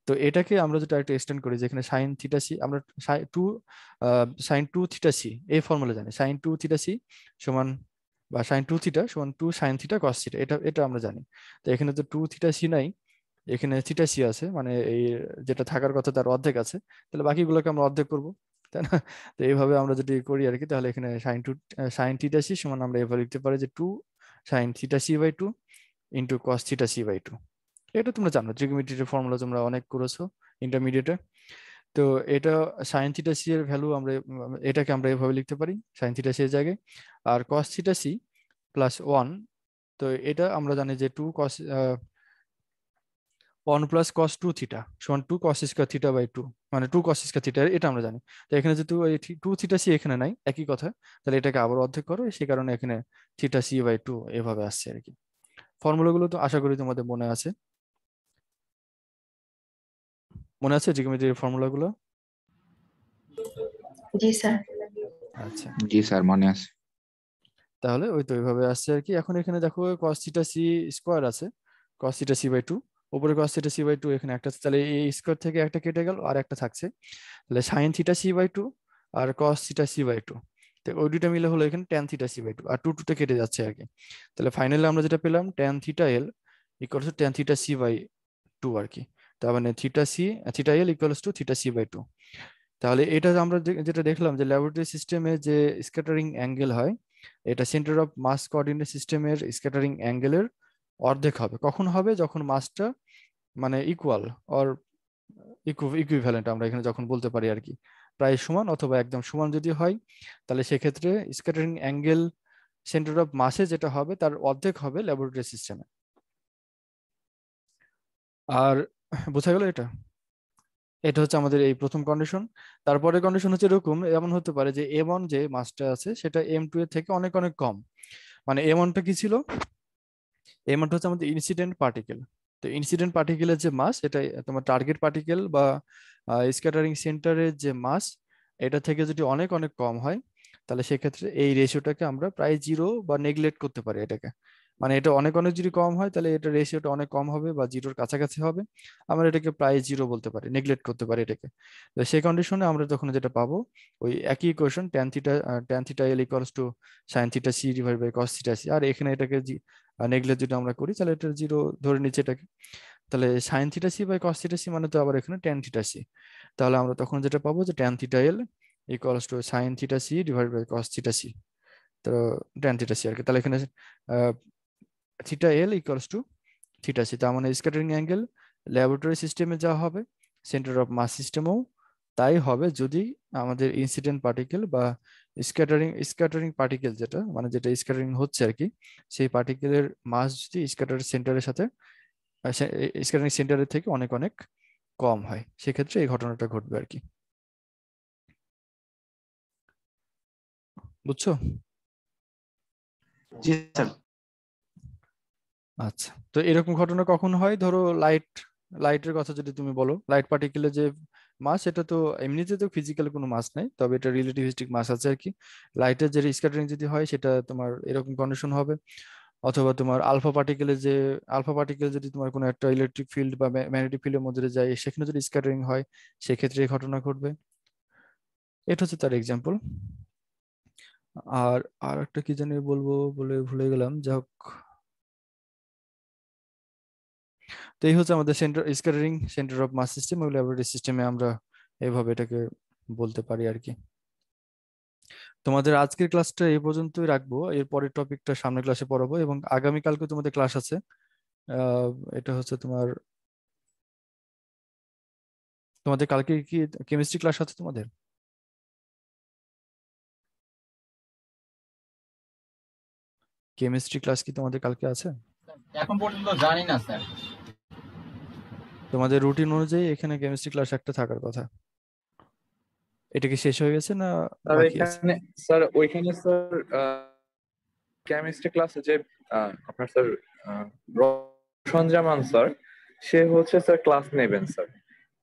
তো এটাকে আমরা যদি একটু এক্সটেন্ড করি, যেখানে sin theta c আমরা sin 2 থিটা c এই ফর্মুলা জানি, sin 2 থিটা c সমান, বা sin 2 থিটা সমান 2 sin থিটা cos থিটা, এটা এটা আমরা জানি। তো এখানে তো 2 থিটা c নাই, এখানে থিটা c আছে, মানে এই যেটা থাকার কথা তার অর্ধেক আছে, তাহলে বাকিগুলোকে আমরা অর্ধেক করব, তাই না? তো এইভাবে আমরা যদি করি আর কি, তাহলে এখানে sin থিটা c সমান আমরা এভাবে লিখতে পারি যে 2 sin theta c by 2 into cos theta c by 2। এটা তোমরা জানো, ট্রিগোনোমেট্রির ফর্মুলা তোমরা অনেক করেছো ইন্টারমিডিয়েটে। তো এটা sin থিটা c এর ভ্যালু আমরা, এটাকে আমরা এভাবে লিখতে পারি sin থিটা c এর জায়গায়, আর cos থিটা c প্লাস 1। তো এটা আমরা জানি যে 2 cos 1 প্লাস cos 2 থিটা সমান 2 cos স্কয়ার থিটা বাই 2, মানে 2 cos স্কয়ার থিটা, এটা আমরা জানি। তো এখানে যেহেতু এই 2 থিটা c এখানে নাই, একই কথা, তাহলে এটাকে আবার অর্ধেক করো, সেই কারণে এখানে থিটা c বাই 2 এভাবে আসছে আর কি। ফর্মুলাগুলো তো আশা করি তোমাদের মনে আছে, মনে আছে ট্রিগোনোমেট্রির ফর্মুলাগুলো? জি স্যার। আচ্ছা, জি স্যার, মনে আছে। তাহলে ওই তো ওইভাবে আসছে আর কি। এখন এখানে দেখো cos থিটা c স্কয়ার আছে, cos থিটা c বাই 2, উপরে cos থিটা c বাই 2 এখানে একটা আছে, তাহলে এই স্কয়ার থেকে একটা কেটে গেল আর একটা থাকছে, তাহলে sin থিটা c বাই 2 আর cos থিটা c বাই 2। তো ওই দুইটা মিলে হলো এখানে tan থিটা c বাই 2, আর 2 টা কেটে যাচ্ছে আর কি। তাহলে ফাইনালি আমরা যেটা পেলাম tan theta l equals to tan theta c by 2 আর কি। তার মানে theta l equals to theta c by 2। তাহলে এটা আমরা যেটা দেখলাম যে ল্যাবরেটরি সিস্টেমে যে স্ক্যাটারিং অ্যাঙ্গেল হয়, এটা সেন্টার অফ মাস কোঅর্ডিনেট সিস্টেমের স্ক্যাটারিং অ্যাঙ্গেলের অর্ধেক হবে। কখন হবে? যখন মাসটা মানে ইকুয়াল অর ইকুইভ্যালেন্ট, আমরা এখানে যখন বলতে পারি আর কি, প্রায় সমান অথবা একদম সমান যদি হয়, তাহলে সেক্ষেত্রে স্ক্যাটারিং অ্যাঙ্গেল সেন্টার অফ মাসে যেটা হবে তার অর্ধেক হবে ল্যাবরেটরি সিস্টেমে। আর বোঝা গেল এটা? এটা হচ্ছে আমাদের এই প্রথম কন্ডিশন। তারপরে কন্ডিশন হচ্ছে এরকম, এমন হতে পারে যে m1 যে মাসটা আছে সেটা m2 এর থেকে অনেক অনেক কম। মানে m1টা কি ছিল? m1টা হচ্ছে আমাদের ইনসিডেন্ট পার্টিকেল। তো ইনসিডেন্ট পার্টিকেলের যে মাস, এটা তোমার টার্গেট পার্টিকেল বা স্ক্যাটারিং সেন্টারের যে মাস, এটা থেকে যদি অনেক অনেক কম হয়, তাহলে সেক্ষেত্রে এই রেশিওটাকে আমরা প্রায় জিরো বা নেগলেক্ট করতে পারি এটাকে। মানে এটা অনেক অনেক যদি কম হয়, তাহলে এটা রেশিওটা অনেক কম হবে বা জিরোর কাছাকাছি হবে, আমরা এটাকে প্রায় জিরো বলতে পারি, নেগলেক্ট করতে পারি এটাকে। তো সেই কন্ডিশনে আমরা তখন যেটা পাবো, ওই একই equation tan theta l equals to sin theta c divide by cos theta c, আর এখানে এটাকে নেগলেক্ট যদি আমরা করি, তাহলে এটা জিরো ধরে নিচ্ছে এটাকে। তাহলে sin theta c by cos theta c মানে তো আবার এখানে tan থিটা c। তাহলে আমরা তখন যেটা পাবো যে tan theta l equals to sin theta c divide by cos theta c। তো tan থিটা c আর কি। তাহলে এখানে theta l equals to theta c, তার মানে স্ক্যাটারিং অ্যাঙ্গেল ল্যাবরেটরি সিস্টেমে যা হবে সেন্টার অফ মাস সিস্টেমেও তাই হবে, যদি আমাদের ইনসিডেন্ট পার্টিকেল বা স্ক্যাটারিং পার্টিকেল যেটা, মানে যেটা স্ক্যাটারিং হচ্ছে আর কি, সেই পার্টিকেলের মাস যদি স্ক্যাটারিং সেন্টারের সাথে, স্ক্যাটারিং সেন্টারের থেকে অনেক অনেক কম হয়, সেক্ষেত্রে এই ঘটনাটা ঘটবে আর কি। বুঝছো? জি স্যার। আচ্ছা, তো এরকম ঘটনা কখন হয়? ধরো লাইটের কথা যদি তুমি বলো, লাইট পার্টিকেলের যে মাস, এটা তো এমনিতে তো ফিজিক্যাল কোনো মাস নাই, তবে এটা রিলেটিভিস্টিক মাস আছে আর কি। লাইটের যে স্ক্যাটারিং যদি হয়, সেটা তোমার এরকম কন্ডিশন হবে। অথবা তোমার আলফা পার্টিকেল যদি তোমার কোনো একটা ইলেকট্রিক ফিল্ড বা ম্যাগনেটিক ফিল্ডের মধ্যে যায়, সেখানে যদি স্ক্যাটারিং হয়, সেক্ষেত্রে এই ঘটনা ঘটবে। এটা হচ্ছে তার এক্সাম্পল। আর আর একটা কি জানি বলবো বলে ভুলে গেলাম, যাই হোক। তো এই হচ্ছে আমাদের scattering centre of mass system এবং ল্যাবরেটরি সিস্টেমে আমরা এইভাবে এটাকে বলতে পারি আর কি। তোমাদের আজকের ক্লাসটা এই পর্যন্তই রাখবো, এর পরের টপিকটা সামনের ক্লাসে পড়াবো, এবং আগামীকালকে তোমাদের ক্লাস আছে। এটা হচ্ছে তোমাদের কালকে কি কেমিস্ট্রি ক্লাস আছে তোমাদের? কেমিস্ট্রি ক্লাস কি তোমাদের কালকে আছে? এখন পর্যন্ত জানি না স্যার। তোমাদের রুটিন অনুযায়ী এখানে কেমিস্ট্রি ক্লাস একটা থাকার কথা। এটা কি শেষ হয়ে গেছে না স্যার বাকি আছে? এখানে স্যার ওইখানে স্যার কেমিস্ট্রি ক্লাসে যে আপনার স্যার রোশন জামান স্যার, সে হচ্ছে স্যার ক্লাস নেবেন স্যার।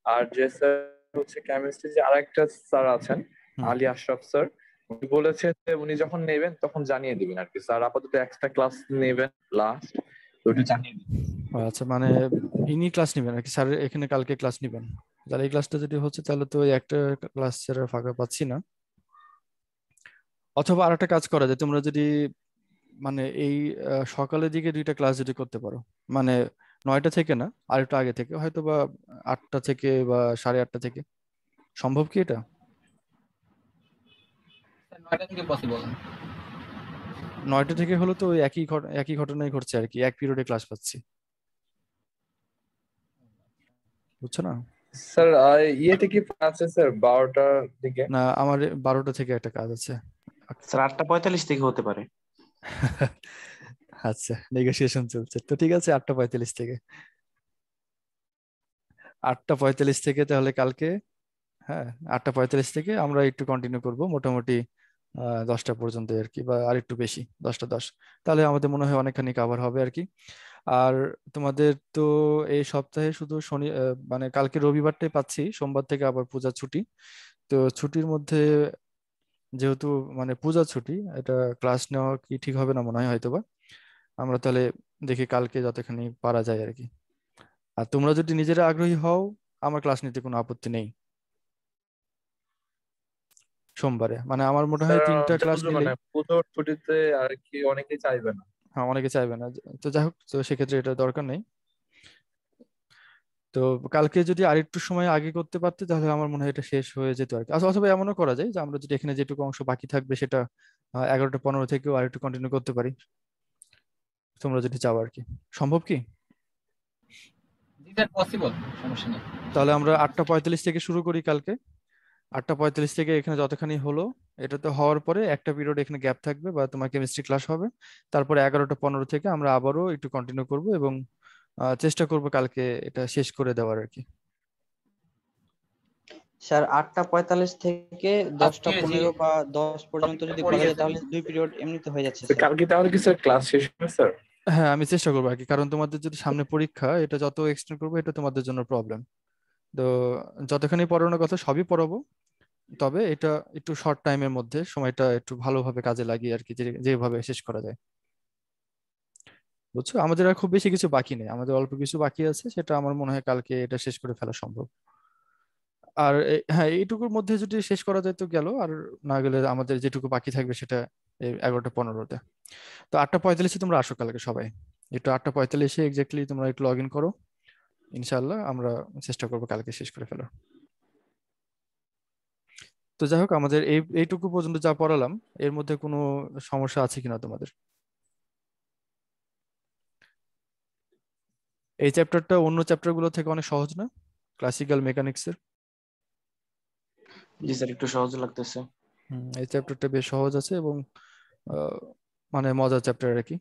আর যে স্যার হচ্ছে কেমিস্ট্রি যে আরেকটা স্যার আছেন, হুম। আলী আশরাফ স্যার, উনি বলেছেন যে উনি যখন নেবেন তখন জানিয়ে দিবেন আর কি। স্যার আপাতত এক্সট্রা ক্লাস নেবেন লাস্ট, তো ওটা জানিয়ে দিবেন। আচ্ছা, মানে ইনি ক্লাস নিবেন আর কি, স্যার এখানে কালকে ক্লাস নিবেন। তাহলে এই ক্লাসটা যদি হচ্ছে তাহলে তো ওই একটা ক্লাস ছাড়া ফাঁকা পাচ্ছি না। অথবা আর একটা কাজ করা যায়, তোমরা যদি মানে এই সকালের দিকে দুইটা ক্লাস যদি করতে পারো, মানে 9টা থেকে না, আর একটু আগে থেকে, হয়তো বা 8টা থেকে বা 8:30 থেকে, সম্ভব কি এটা? স্যার 9টা থেকে পসিবল। 9টা থেকে হলো তো ওই একই ঘটনাই ঘটছে আর কি, এক পিরিয়ডে ক্লাস পাচ্ছি, বুঝছো না? স্যার ইয়েতে কি আছে স্যার 12টার দিকে? না, আমার 12টা থেকে একটা কাজ আছে। স্যার 8:45 থেকে হতে পারে। আচ্ছা, নেগোসিয়েশন চলছে তো, ঠিক আছে 8:45 থেকে। 8:45 থেকে তাহলে কালকে, হ্যাঁ 8:45 থেকে আমরা একটু কন্টিনিউ করব মোটামুটি 10টা পর্যন্ত আর কি, বা আর একটু বেশি, 10টা 10। তাহলে আমাদের মনে হয় অনেকখানি কাভার হবে আর কি। আর তোমাদের তো এই সপ্তাহে শুধু শনি মানে কালকে রবিবারটাই পাচ্ছি, সোমবার থেকে আবার পূজা ছুটি। তো ছুটির মধ্যে যেহেতু মানে পূজা ছুটি, এটা ক্লাস নেওয়া কি ঠিক হবে না মনে হয় হয়তোবা। আমরা তাহলে দেখি কালকে যতখানি পারা যায় আর কি। আর তোমরা যদি নিজেরা আগ্রহী হও, আমার ক্লাস নিতে কোনো আপত্তি নেই সোমবারে। মানে আমার মনে হয় স্যার 3টা ক্লাস যতদূর নিলেই, মানে পুজোর ছুটিতে আর কি অনেকেই চাইবে না। হ্যাঁ অনেকে চাইবে না, তো যাই হোক, তো সেক্ষেত্রে এটা দরকার নেই। তো কালকে যদি আরেকটু সময় আগে করতে পারতে তাহলে আমার মনে হয় এটা শেষ হয়ে যেত আর কি। অথবা এমনও করা যায় যে আমরা যদি এখানে যেটুকু অংশ বাকি থাকবে সেটা 11টা 15 থেকেও আরেকটু কন্টিনিউ করতে পারি, তোমরা যদি চাও আর কি। সম্ভব কি? জি স্যার পসিবল, সমস্যা নেই। তাহলে আমরা 8:45 থেকে শুরু করি কালকে। 8:45 থেকে এখানে যতখানি হলো, এটা তো হওয়ার পরে একটা পিরিয়ড এখানে গ্যাপ থাকবে বা তোমার কেমিস্ট্রি ক্লাস হবে। তারপরে 11টা 15 থেকে আমরা আবারও একটু কন্টিনিউ করব এবং চেষ্টা করব কালকে এটা শেষ করে দেওয়ার আর কি। স্যার 8:45 থেকে আজকে জি 10:15 বা 10 পর্যন্ত যদি পড়ে করা যায় গেছে। তাহলে 2 পিরিয়ড এমনিতে হয়ে যাচ্ছে তো স্যার। কালকে তাহলে কি স্যার ক্লাস শেষ হবে স্যার? হ্যাঁ, আমি চেষ্টা করবো আর কি, কারণ তোমাদের যদি সামনে পরীক্ষা, এটা যত এক্সটেন্ড করবো এটা তোমাদের জন্য প্রবলেম। তো যতখানি পড়ানোর কথা সবই পড়াবো, তবে এটা একটু শর্ট টাইমের মধ্যে সময়টা একটু ভালোভাবে কাজে লাগিয়ে আর কি, যেভাবে শেষ করা যায়। বুঝছো, আমাদের আর খুব বেশি কিছু বাকি নেই, আমাদের অল্প কিছু বাকি আছে, সেটা আমার মনে হয় কালকে এটা শেষ করে ফেলা সম্ভব। আর হ্যাঁ, এইটুকুর মধ্যে যদি শেষ করা যায় তো গেল, আর না গেলে আমাদের যেটুকু বাকি থাকবে সেটা এই 11টা 15-তে। তো 8:45 তোমরা আসো কালকে সবাই, একটু 8:45 এক্স্যাক্টলি তোমরা একটু লগ ইন করো। ইনশাল্লাহ আমরা চেষ্টা করবো কালকে শেষ করে ফেলার। তো যাই হোক, আমাদের এইটুকু পর্যন্ত যা পড়ালাম, এর মধ্যে কোনো সমস্যা আছে কিনা তোমাদের? এই চ্যাপ্টারটা অন্য চ্যাপ্টার গুলো থেকে অনেক সহজ না, ক্লাসিক্যাল মেকানিক্সের? জি স্যার, একটু সহজ লাগতেছে। এই চ্যাপ্টারটা বেশ সহজ আছে এবং আহ, মানে মজার চ্যাপ্টার আর কি।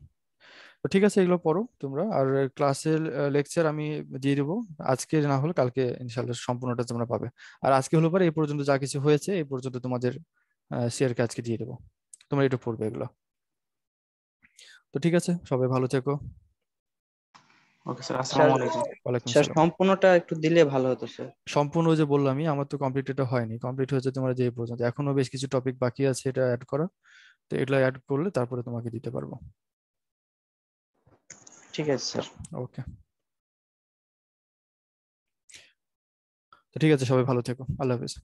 তো ঠিক আছে, এগুলো পড়ো তোমরা। আর ক্লাসের লেকচার আমি দিয়ে দেবো, আজকে না হলে কালকে ইনশাল্লাহ সম্পূর্ণটা তোমরা পাবে। আর আজকে হলো পরে এই পর্যন্ত যা কিছু হয়েছে এই পর্যন্ত তোমাদের শেয়ারকে আজকে দিয়ে দেবো, তোমরা একটু পড়বে এগুলো। তো ঠিক আছে, সবাই ভালো থেকো। ওকে স্যার, স্যার আসসালামু আলাইকুম। ওয়ালাইকুম স্যার সালাম। সম্পূর্ণটা একটু দিলে ভালো হতো স্যার। সম্পূর্ণ ওই যে বললামই, আমার তো কমপ্লিট এটা হয়নি, কমপ্লিট হয়েছে তোমার যে এই পর্যন্ত, এখনো বেশ কিছু টপিক বাকি আছে এটা অ্যাড করা। তো এগুলো অ্যাড করলে তারপরে তোমাকে দিতে পারবো। ঠিক আছে স্যার। ওকে, তো ঠিক আছে, সবাই ভালো থেকো, আল্লাহ হাফেজ।